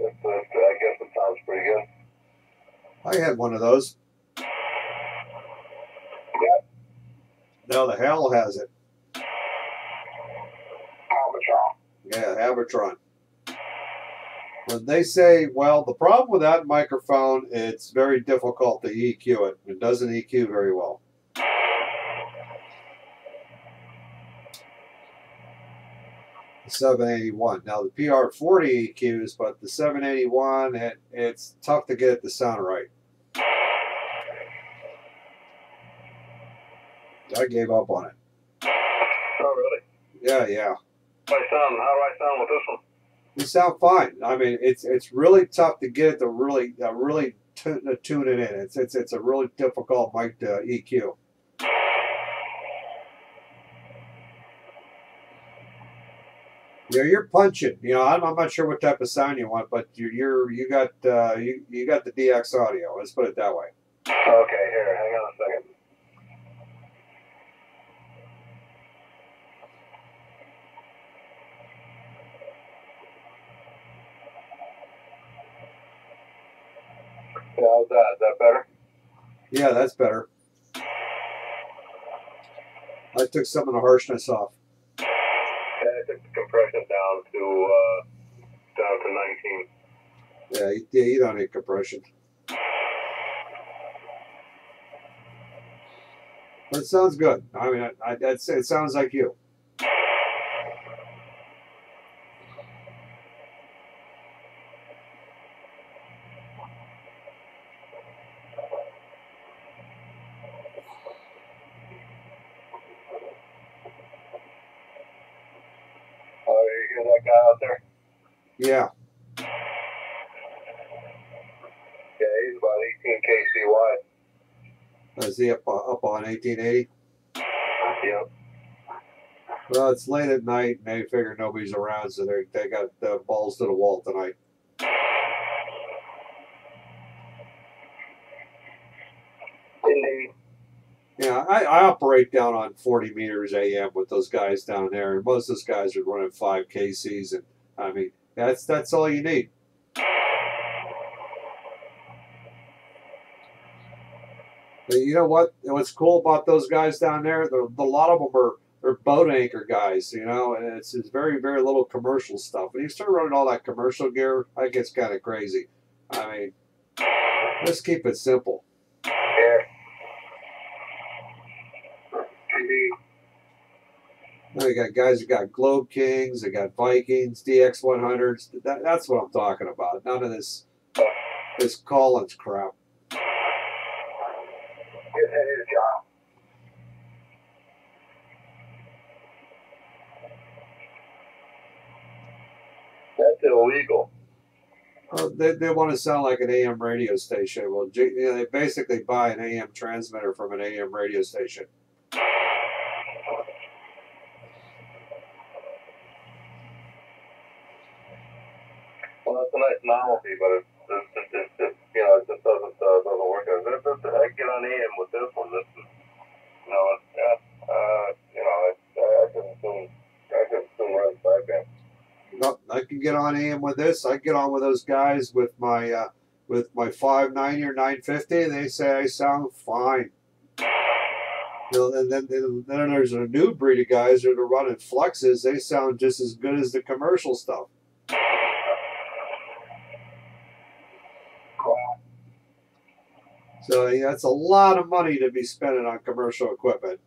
guess it sounds pretty good. I had one of those. Yep. Now the Heil has it. Albatron. Yeah, Avatron. When they say, well, the problem with that microphone, it's very difficult to EQ it. It doesn't EQ very well. The 781. Now the PR40 EQs, but the 781, it's tough to get it to sound right. I gave up on it. Oh, really? Yeah. How do I sound with this one? You sound fine. I mean, it's really tough to get it to really tune it in. It's a really difficult mic to EQ. Yeah, you're punching. You know, I'm not sure what type of sound you want, but you got the DX audio. Let's put it that way. Okay, here, hang on a second. Yeah, how's that? Is that better? Yeah, that's better. I took some of the harshness off. took the compression down to 19. Yeah, you don't need compression. That sounds good. I mean, it sounds like you. Oh, you hear that guy out there? Yeah. Yeah, he's about 18 kc wide. Is he up on 1880? Yep. Well, it's late at night, and they figure nobody's around, so they got the balls to the wall tonight. Indeed. Yeah, I operate down on 40 meters AM with those guys down there, and most of those guys are running 5 kcs, and I mean that's all you need. But you know what? What's cool about those guys down there? A lot of them are boat anchor guys, you know, and it's very little commercial stuff. When you start running all that commercial gear, that gets kind of crazy. I mean, let's keep it simple. Yeah. Indeed. You got guys that got Globe Kings, they got Vikings, DX100s. That's what I'm talking about. None of this Collins crap. Get his job. That's illegal. They want to sound like an AM radio station. Well, you know, they basically buy an AM transmitter from an AM radio station. Well, that's a nice novelty, but it you know, it just doesn't work. I get on AM with this one. This is, you know, you know, I can soon run sideband. Nope, I can get on AM with this. I get on with those guys with my 590 or 950, and they say I sound fine. You know, and then there's a new breed of guys that are running fluxes. They sound just as good as the commercial stuff. So yeah, that's a lot of money to be spending on commercial equipment.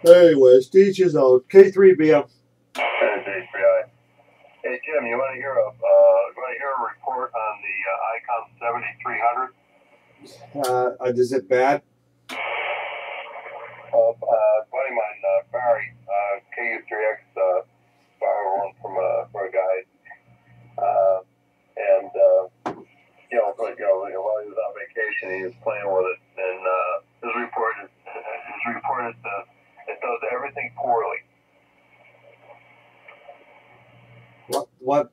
Anyways, teach his own. K3BM. Hey Jim, you want to hear a report on the Icon 7300? Is it bad? Buddy of mine, Barry, KU3X, borrowed one from a guy, and while he was on vacation, he was playing with it, and his report is it does everything poorly. What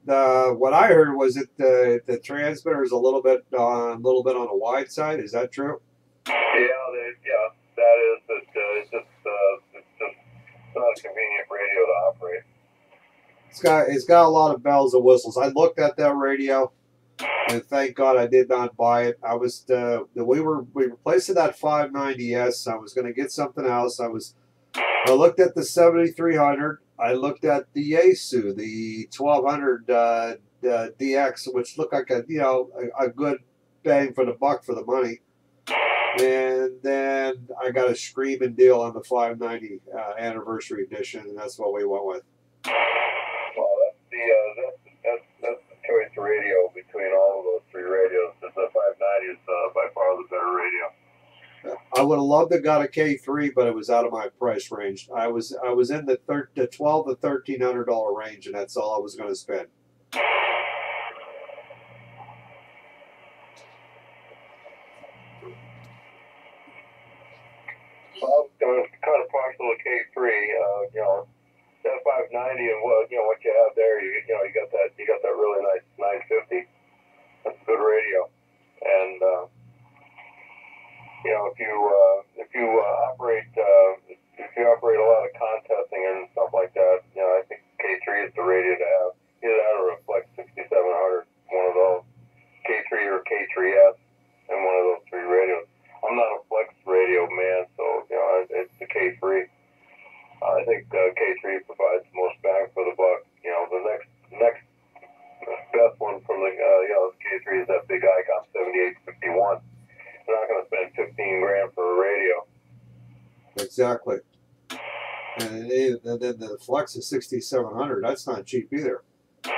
I heard was that the transmitter is a little bit on the wide side. Is that true? Yeah, that is. It's just not a convenient radio to operate. It's got a lot of bells and whistles. I looked at that radio, and thank God I did not buy it. We were replacing that 590S. I was going to get something else. I looked at the 7300. I looked at the Yaesu, the 1200 DX, which looked like a good bang for the buck for the money. And then I got a screaming deal on the 590 anniversary edition, and that's what we went with. Well, that's the choice radio between all of those three radios. The 590 is by far the better radio. I would have loved to got a K3, but it was out of my price range. I was in the $1,200 to $1,300 range, and that's all I was going to spend. Well, kind of partial to K3, that 590 and what you have there, you got that really nice 950. That's a good radio, and if you operate a lot of contesting and stuff like that, I think K3 is the radio to have. Either that or a Flex 6700, one of those, K3 or K3S, and one I think K3 provides the most bang for the buck. You know, the next best one from the K3 is that big Icom 7851. They're not going to spend 15 grand for a radio. Exactly. And then the Flex is 6,700. That's not cheap either. No,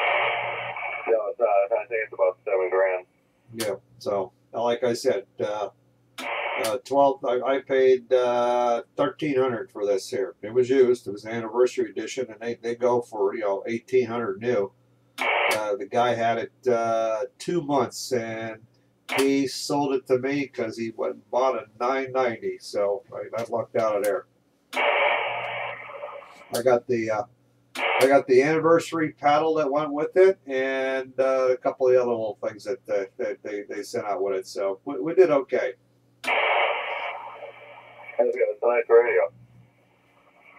it's not. I think it's about 7 grand. Yeah. So, like I said, 12. I paid 1,300 for this here. It was used. It was an anniversary edition, and they go for 1,800 new. The guy had it 2 months, and he sold it to me because he went and bought it $9.90. So I lucked out of there. I got the anniversary paddle that went with it, and a couple of the other little things that they sent out with it. So we did okay. It's a nice radio.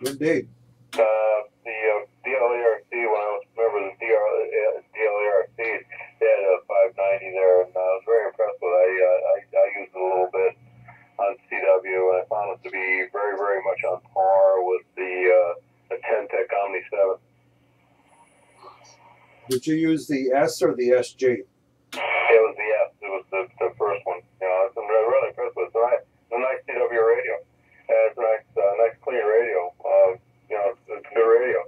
Indeed. The DLERC, when I was a member of the DLERC, they had a 590 there, and I was very impressed with it. I used it a little bit on CW, and I found it to be very, very much on par with the Ten-Tech Omni 7. Did you use the S or the SG? It was the S. It was the first one. You know, I'm really impressed with it. It's a nice CW radio. It's a nice clean radio. It's a good radio.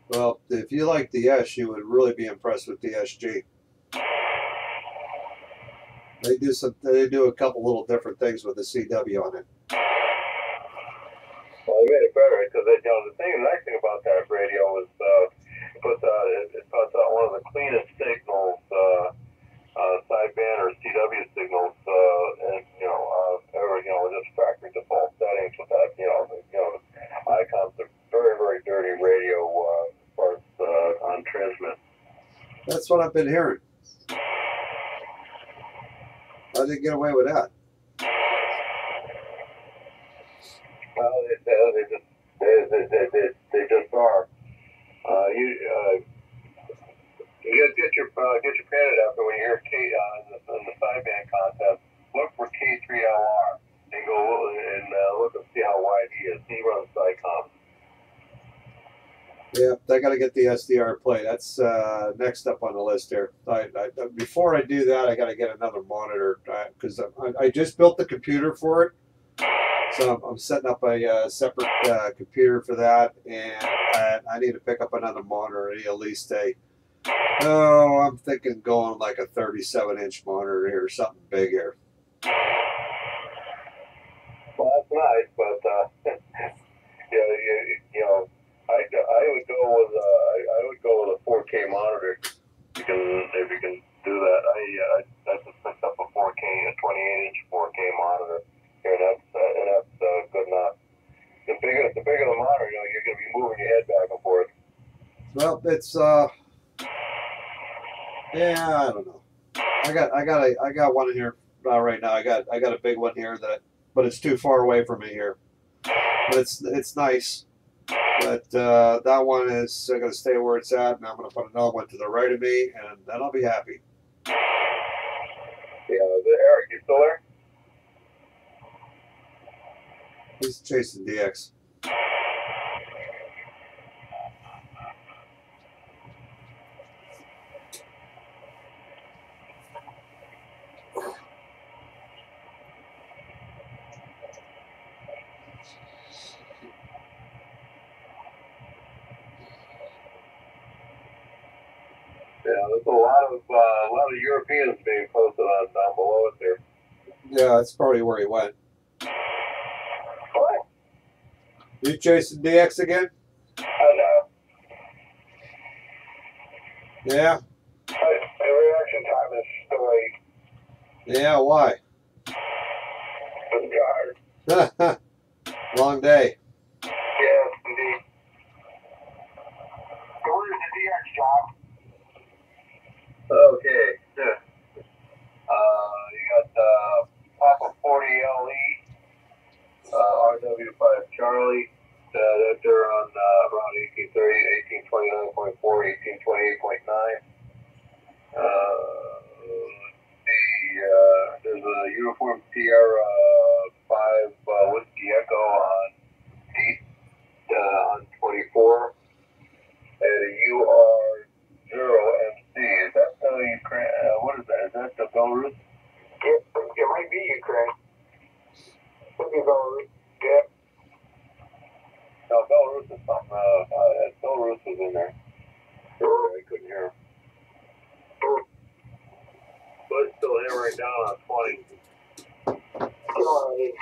Well, if you like the S, you would really be impressed with the SG. They do a couple little different things with the CW on it. Well, they made it better because the nice thing about that radio is it puts out one of the cleanest signals, sideband or CW signals, and just factory default settings with that. Icon's a very, very dirty radio as far as on transmit. That's what I've been hearing. How did they get away with that? Well, they just are. You get your credit after when you hear K in the sideband contest. Look for K3LR and go and look and see how wide he is. He runs SciComm. Yeah, I got to get the SDR play. That's next up on the list here. Before I do that, I got to get another monitor because I just built the computer for it. So I'm setting up a separate computer for that, and I need to pick up another monitor. At least I'm thinking going like a 37-inch monitor here, something big here. Well, that's nice, but I would go with a 4K monitor. If you can do that. I just picked up a 4K, a 28-inch 4K monitor. And that's good enough. The bigger the monitor, you're going to be moving your head back and forth. Well, it's I don't know. I got one in here right now. I got a big one here but it's too far away from me here. But it's nice. But that one is going to stay where it's at, and I'm going to put another one to the right of me, and then I'll be happy. Yeah, Eric, you still there? He's chasing DX. Yeah, there's a lot of Europeans being posted on down below it there. Yeah, that's probably where he went. What? You chasing DX again? No. Yeah. My reaction time is still 8. Yeah, why? I'm tired. Long day. Yes, indeed. So where's the DX job? Okay. Yeah. You got Papa 40 LE, RW5 Charlie. They're on around 1830, 1829.4, 1828.9. There's a Uniform Sierra 5 Whiskey Echo on Belarus or something. Belarus was in there. I couldn't hear him. But still hammering down on 20. Sorry.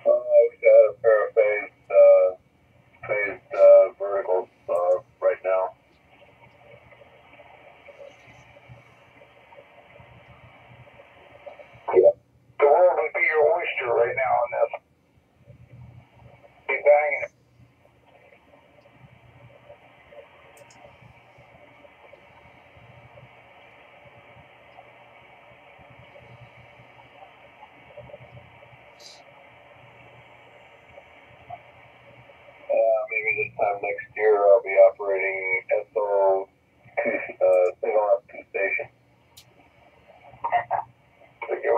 We got a pair of phased verticals right now. Yeah. So what would be your oyster right now on this? Be banging it. Maybe this time next year I'll be operating SO single up 2 station. Thank you.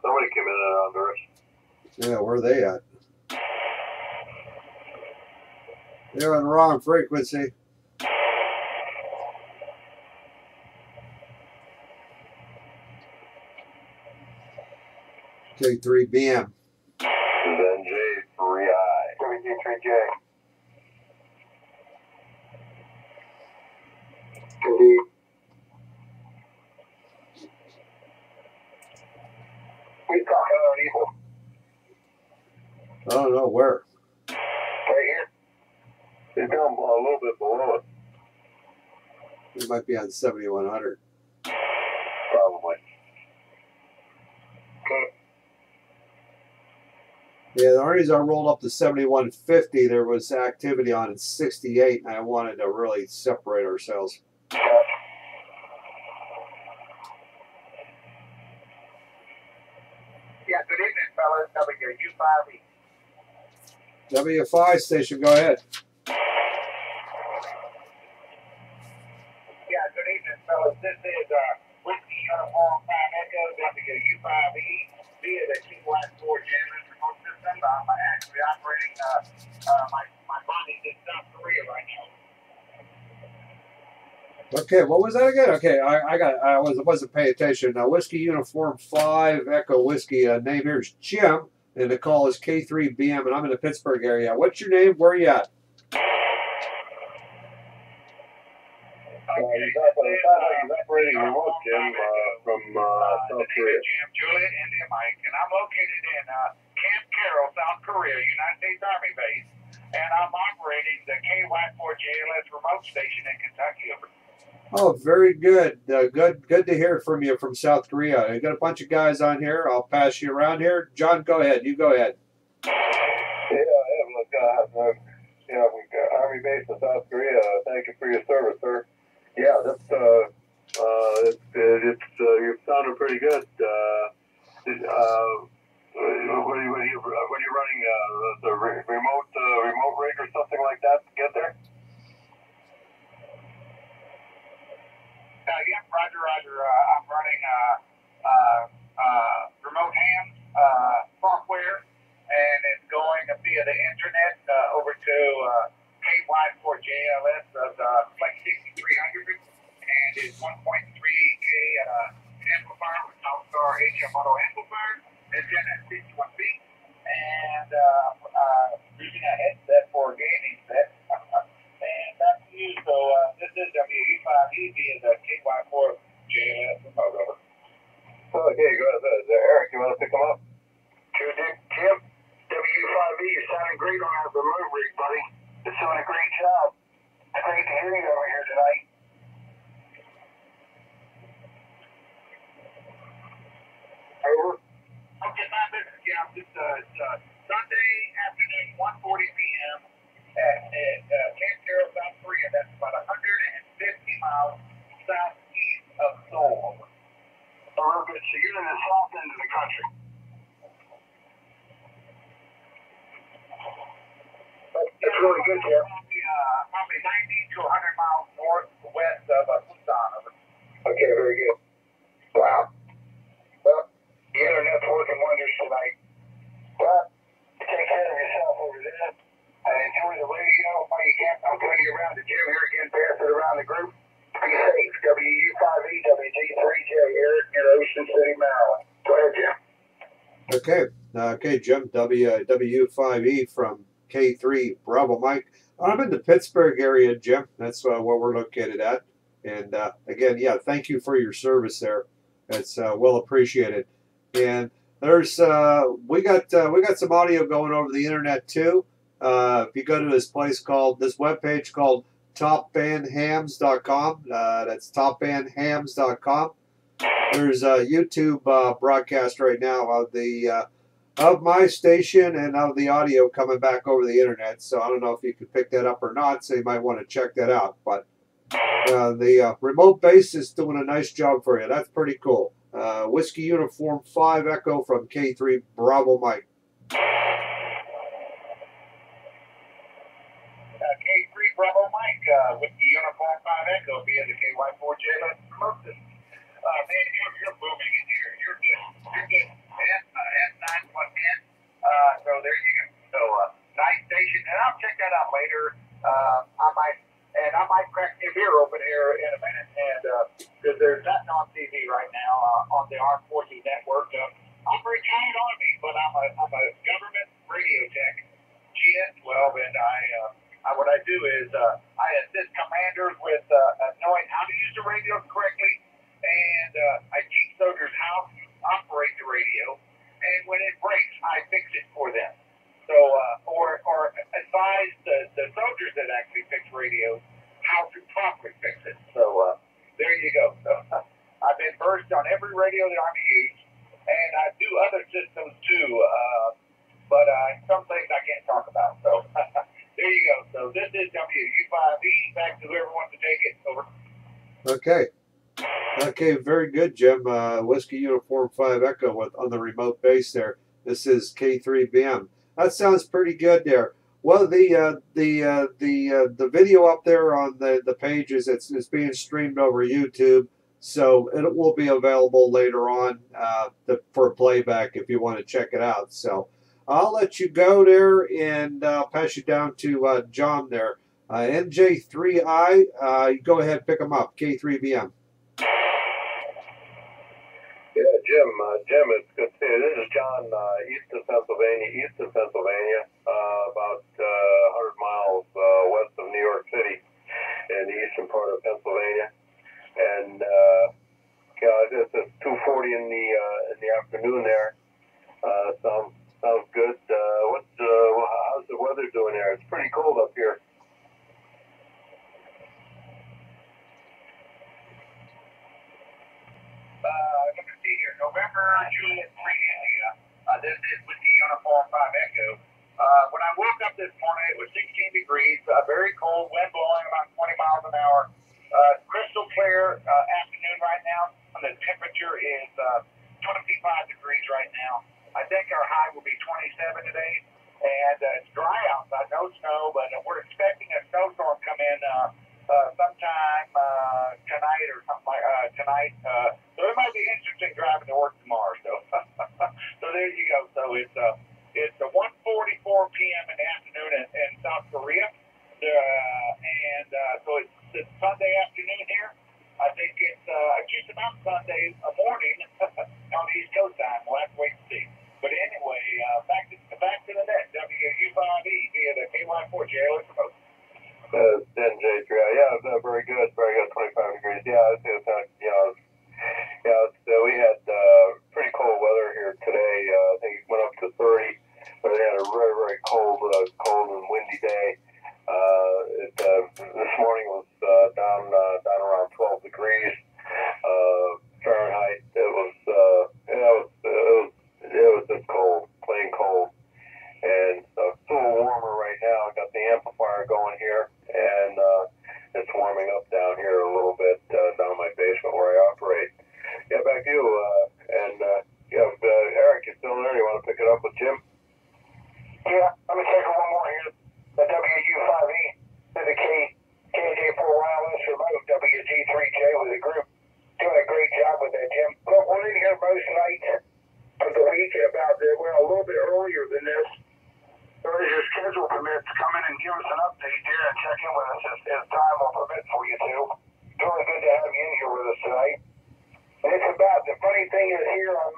Somebody came in on Honduras. Yeah, where are they at? They're on the wrong frequency. K3BM. And then J3I. WD3J. We talking on evil. I don't know where. Right here. It's down a little bit below it. It might be on 7100. Probably. Okay. Yeah, the only reason I rolled up to 7150, there was activity on at 68, and I wanted to really separate ourselves. Yeah, good evening, fellas. WU5E. W5 station, go ahead. Yeah, good evening, fellas. This is Whiskey Uniform 5 Echo, WU5E, via the Key West 4 Jammers remote system. I'm actually operating my body in South Korea right now. Okay, what was that again? Okay, I wasn't paying attention. Now, Whiskey Uniform 5 Echo Whiskey. Name here is Jim, and the call is K3BM, and I'm in the Pittsburgh area. What's your name? Where are you at? He's operating remote, Jim, from South Korea. Jim, Juliet, India, Mike, and I'm located in Camp Carroll, South Korea, United States Army base, and I'm operating the KY4JLS remote station in Kentucky. Oh, very good. Good to hear from you from South Korea. I got a bunch of guys on here. I'll pass you around here. John, go ahead. You go ahead. Yeah, look, we got Army base in South Korea. Thank you for your service, sir. Yeah, that's you're sounding pretty good. When you're running the remote rig or something like that to get there. Yeah, Roger. I'm running remote ham software, and it's going via the internet over to KY4JLS of the Flex 6300, and it's 1.3K amplifier with Outstar HMO amplifier. It's in at 61 feet, and using a headset for a gaming set. And back to you. So this is WU5E via the KY4JLS remote over. Okay, go ahead. Eric, you want to pick them up? Sure, Dick. Jim, WU5E, you're sounding great on our remote rig, buddy. You're doing a great job. It's great to hear you over here tonight. Over. Okay, my business, yeah, it's Sunday afternoon, 1:40 p.m. at Camp Carroll, South Korea. That's about 150 miles southeast of Seoul. good. So you're in the south end of the country. That's really good, Jim. Probably 90 to 100 miles northwest of Tucson. Okay, very good. Wow. Well, the internet's working wonders tonight. Well, take care of yourself over there. And enjoy the radio while you can. I'll turn you around to Jim here again, pass it around the group. Be safe. WU5E, WG3J, Eric in Ocean City, Maryland. Go ahead, Jim. Okay. Okay, Jim, W5E from K3 Bravo Mike. I'm in the Pittsburgh area, Jim. That's where we're located at. And again, yeah, thank you for your service there. It's well appreciated. And there's we got some audio going over the internet too. If you go to this webpage called topbandhams.com, that's topbandhams.com. There's a YouTube broadcast right now of the of my station and of the audio coming back over the internet. So I don't know if you could pick that up or not. So you might want to check that out. But the remote base is doing a nice job for you. That's pretty cool. Whiskey Uniform 5 Echo from K3 Bravo Mike. K3 Bravo Mike with the Uniform 5 Echo via the KY4J. Let's promote this. Man, you're booming in here. You're good. S9 plus 10. So there you go. So nice station, and I'll check that out later. I might crack a beer open here in a minute, and because there's nothing on TV right now on the Armed Forces Network. I'm a retired Army, but I'm a government radio tech, GS12, and what I do is I assist commanders with knowing how to use the radios correctly, and I teach soldiers how to operate the radio, and when it breaks, I fix it for them. So, or advise the soldiers that actually fix radios how to properly fix it. So, there you go. So, I've been versed on every radio the Army used, and I do other systems too, but some things I can't talk about. So, there you go. So, this is WU5E. Back to whoever wants to take it. Over. Okay. Okay, very good, Jim. Whiskey Uniform 5 Echo on the remote base there. This is K3BM. That sounds pretty good there. Well, the video up there on the pages, it's being streamed over YouTube, so it will be available later on for playback if you want to check it out. So I'll let you go there, and I'll pass you down to John there. NJ3I, go ahead, pick them up. K3BM. Yeah, Jim, it's good to see you. This is John, eastern Pennsylvania, about 100 miles west of New York City, in the eastern part of Pennsylvania. And it's 2:40 in the afternoon there. Sounds good. How's the weather doing there? It's pretty cold up here. Let me see here. November, Juliet 3 India. This is with the Uniform 5 Echo. When I woke up this morning, it was 16 degrees, very cold, wind blowing about 20 miles an hour. Crystal clear afternoon right now. The temperature is 25 degrees right now. I think our high will be 27 today. And it's dry outside, no snow, but we're expecting a snowstorm come in sometime tonight or something like tonight. So it might be interesting driving to work tomorrow. So, so there you go. So it's 1:44 p.m. in the afternoon in South Korea, and so it's Sunday afternoon here. I think it's just about Sunday morning on the East Coast time. We'll have to wait and see. But anyway, back to the net. WU5E via the KY4J. NJ3, yeah, very good, 25 degrees. Yeah, we had pretty cold weather here today. I think it went up to 30, but it had a very, very cold and windy day. This morning was down around 12 degrees Fahrenheit. It was just cold, plain cold, and it's a little warmer right now. I got the amplifier going here, and it's warming up down here a little bit down my basement where I operate. Yeah, back to you. And yeah, Eric, you still there? You want to pick it up with Jim? Yeah, let me take one more here. The WU5E to the KJ4 Wireless Remote WG3J with the group. Doing a great job with that, Jim. Look, we're in here most nights of the week about a little bit earlier than this. Or as your schedule permits, come in and give us an update here and check in with us as time will permit for you to. It's really good to have you in here with us tonight. And it's about, the funny thing is here, I'm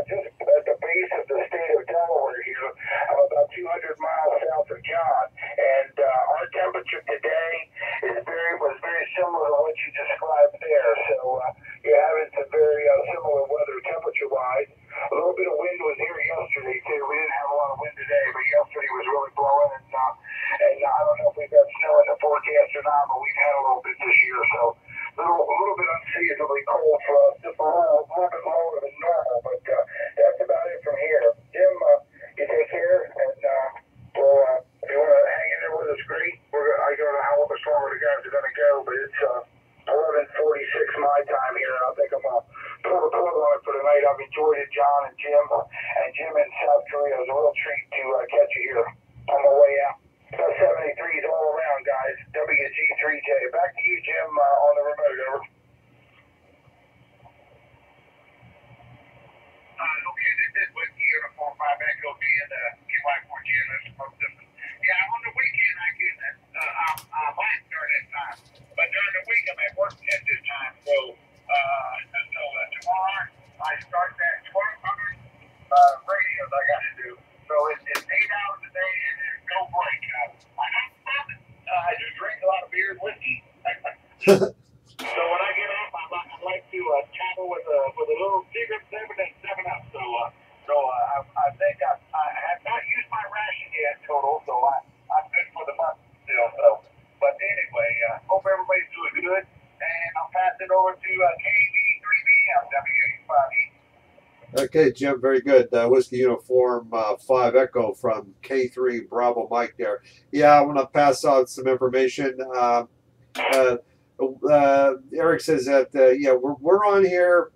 just at the base of the state of Delaware here. I'm about 200 miles south of John. And our temperature today was very similar to what you described there. So you're having some very similar weather temperature-wise. A little bit of wind was here yesterday, too. We didn't have a lot of wind today, but yesterday was really blowing. And I don't know if we've got snow in the forecast or not, but we've had a little bit this year. So a little bit unseasonably cold for us, just a little bit lower than normal, but that's about it from here. Jim, you take care, and we'll, if you want to hang in there with us, great. I don't know how much longer the guys are going to go, but it's 11:46 my time here, and I think I'm going to pull the plug on it for tonight. I've enjoyed it, John and Jim in South Korea. It was a real treat to catch you here on my way out. 73s all around, guys. WG3J. Back to you, Jim, on the remote. Over. Okay, this is with Uniform 5 Echo being the KY4G system. Yeah, on the weekend I get I'm at during this time, but during the week I'm at work at this time. So tomorrow I start that 1,200 radios I got to do. So it's 8 hours a day and there's no break. I just drink a lot of beer and whiskey. So when I get up, I like to travel with a little Secret 7 and 7 Up. So I think I have not used my ration yet total, so I'm good for the month still. So, but anyway, hope everybody's doing good, and I'll pass it over to KV3BM WH5E. Okay, Jim, very good. Whiskey Uniform 5 Echo from K3 Bravo Mike there. Yeah, I want to pass out some information. Eric says that yeah, we're on here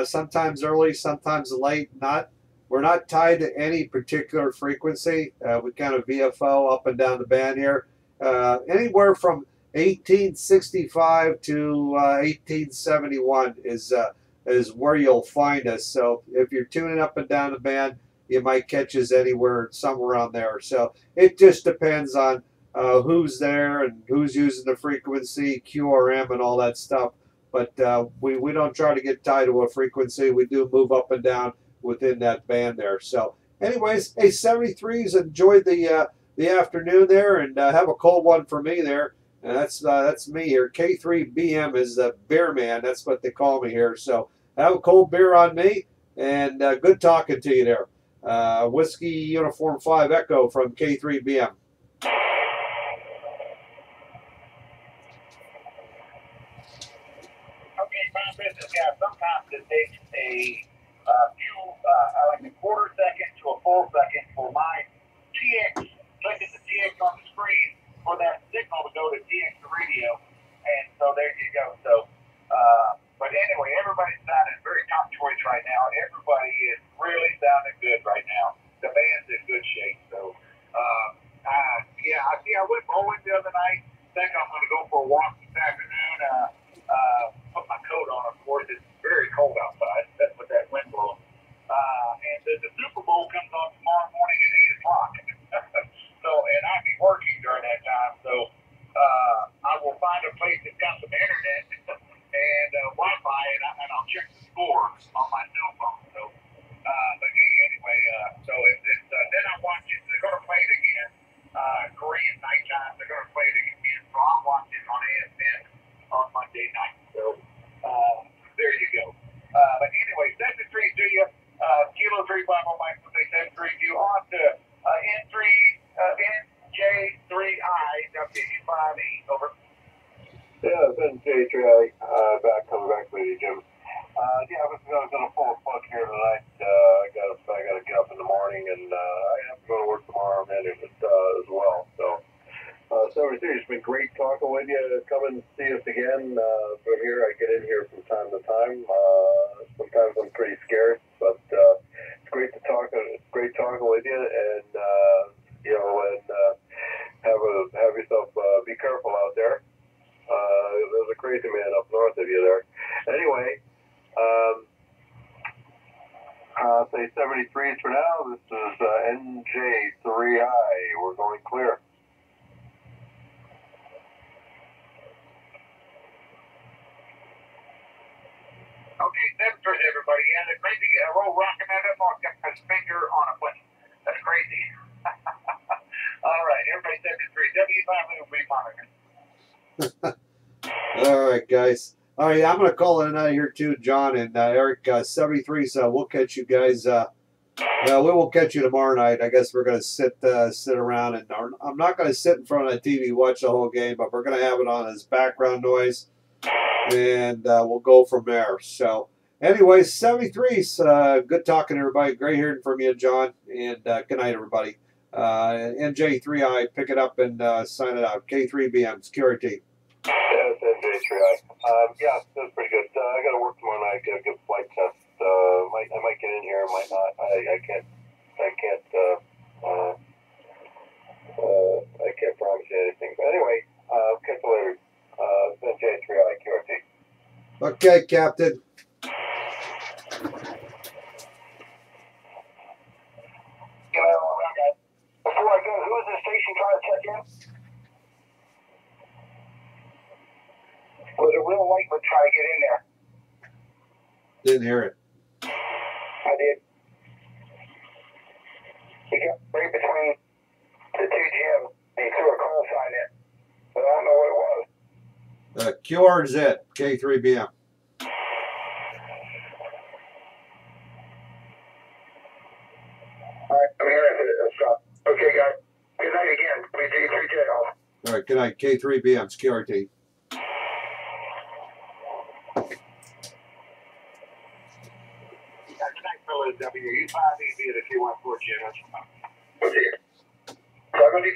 sometimes early, sometimes late. We're not tied to any particular frequency. We kind of VFO up and down the band here, anywhere from 1865 to 1871 is where you'll find us. So if you're tuning up and down the band, you might catch us anywhere, somewhere around there. So it just depends on who's there and who's using the frequency, QRM, and all that stuff. But we don't try to get tied to a frequency. We do move up and down within that band there. So anyways, hey, 73s, enjoyed the afternoon there, and have a cold one for me there. And that's me here. K3BM is the beer man. That's what they call me here. So have a cold beer on me, and good talking to you there. Whiskey Uniform 5 Echo from K3BM. Okay, my business guy, sometimes it takes a few, like a quarter second to a full second for my TX, clicking the TX on the screen for that signal to go to TX radio. And so there you go. So, but anyway, everybody's sounding very top choice right now. Everybody is really sounding good right now. The band's in good shape. So, yeah, I went bowling the other night. Think I'm going to go for a walk this afternoon. Put my coat on, of course. It's very cold outside, that's with that wind blowing. And the Super Bowl comes on tomorrow morning at 8 o'clock. So, and I'll be working during that time. So, I will find a place that's got some internet and Wi-Fi, and I'll check the score on my cell phone. So, but anyway, so then I'm watching. They're going to play it again. Korean nighttime. They're going to play it again. So I'm watching on ESPN on Monday night. So there you go. But anyway, 73 to you. Kilo 3 Bible Mike will say 73 to you on to NJ3I W5E. Over. Yeah, it's been J3I coming back with you, Jim. Yeah, I was going to pull a plug here tonight. I got to get up in the morning, and I have to go to work tomorrow, man, as well. So, 73, it's been great talking with you. Come and see us again. From here, I get in here from time to time. Sometimes sometimes I'm pretty scared, but it's great to talk. It's great talking with you, and you know, and have yourself be careful out there. There's a crazy man up north of you there. Anyway, say 73s for now. This is NJ3I. We're going clear. Okay, that's good, everybody. Yeah, the crazy roll rocking that up on his finger on a button. That's crazy. All right, everybody 73. W5 will be monitoring. All right, guys. All right, I'm going to call it a night here too, John and Eric. 73. So we'll catch you guys. We won't catch you tomorrow night. I guess we're going to sit around, and I'm not going to sit in front of the TV watch the whole game, but we're going to have it on as background noise, and we'll go from there. So, anyway, 73's good talking, everybody. Great hearing from you, John, and good night, everybody. NJ3I, pick it up and sign it out. K3BM security. Yeah, it's NJ3I. Yeah, that's pretty good. I got to work tomorrow night. Get a good flight test. I might get in here, I might not. I can't promise you anything. But anyway, catch you later. NJ3I QRT. Okay, Captain. Before I go, who is the station trying to check in? Was it Will Whiteman trying to get in there? Didn't hear it. I did. He got right between the two gyms and he threw a call sign in. But I don't know what it was. QRZ, K3BM. Alright, I'm hearing it. Stop. Okay, guys. Good night again. WG3J off. All right, good night. K3BM security. W, U5E via the Q14 GMS. Okay. 73.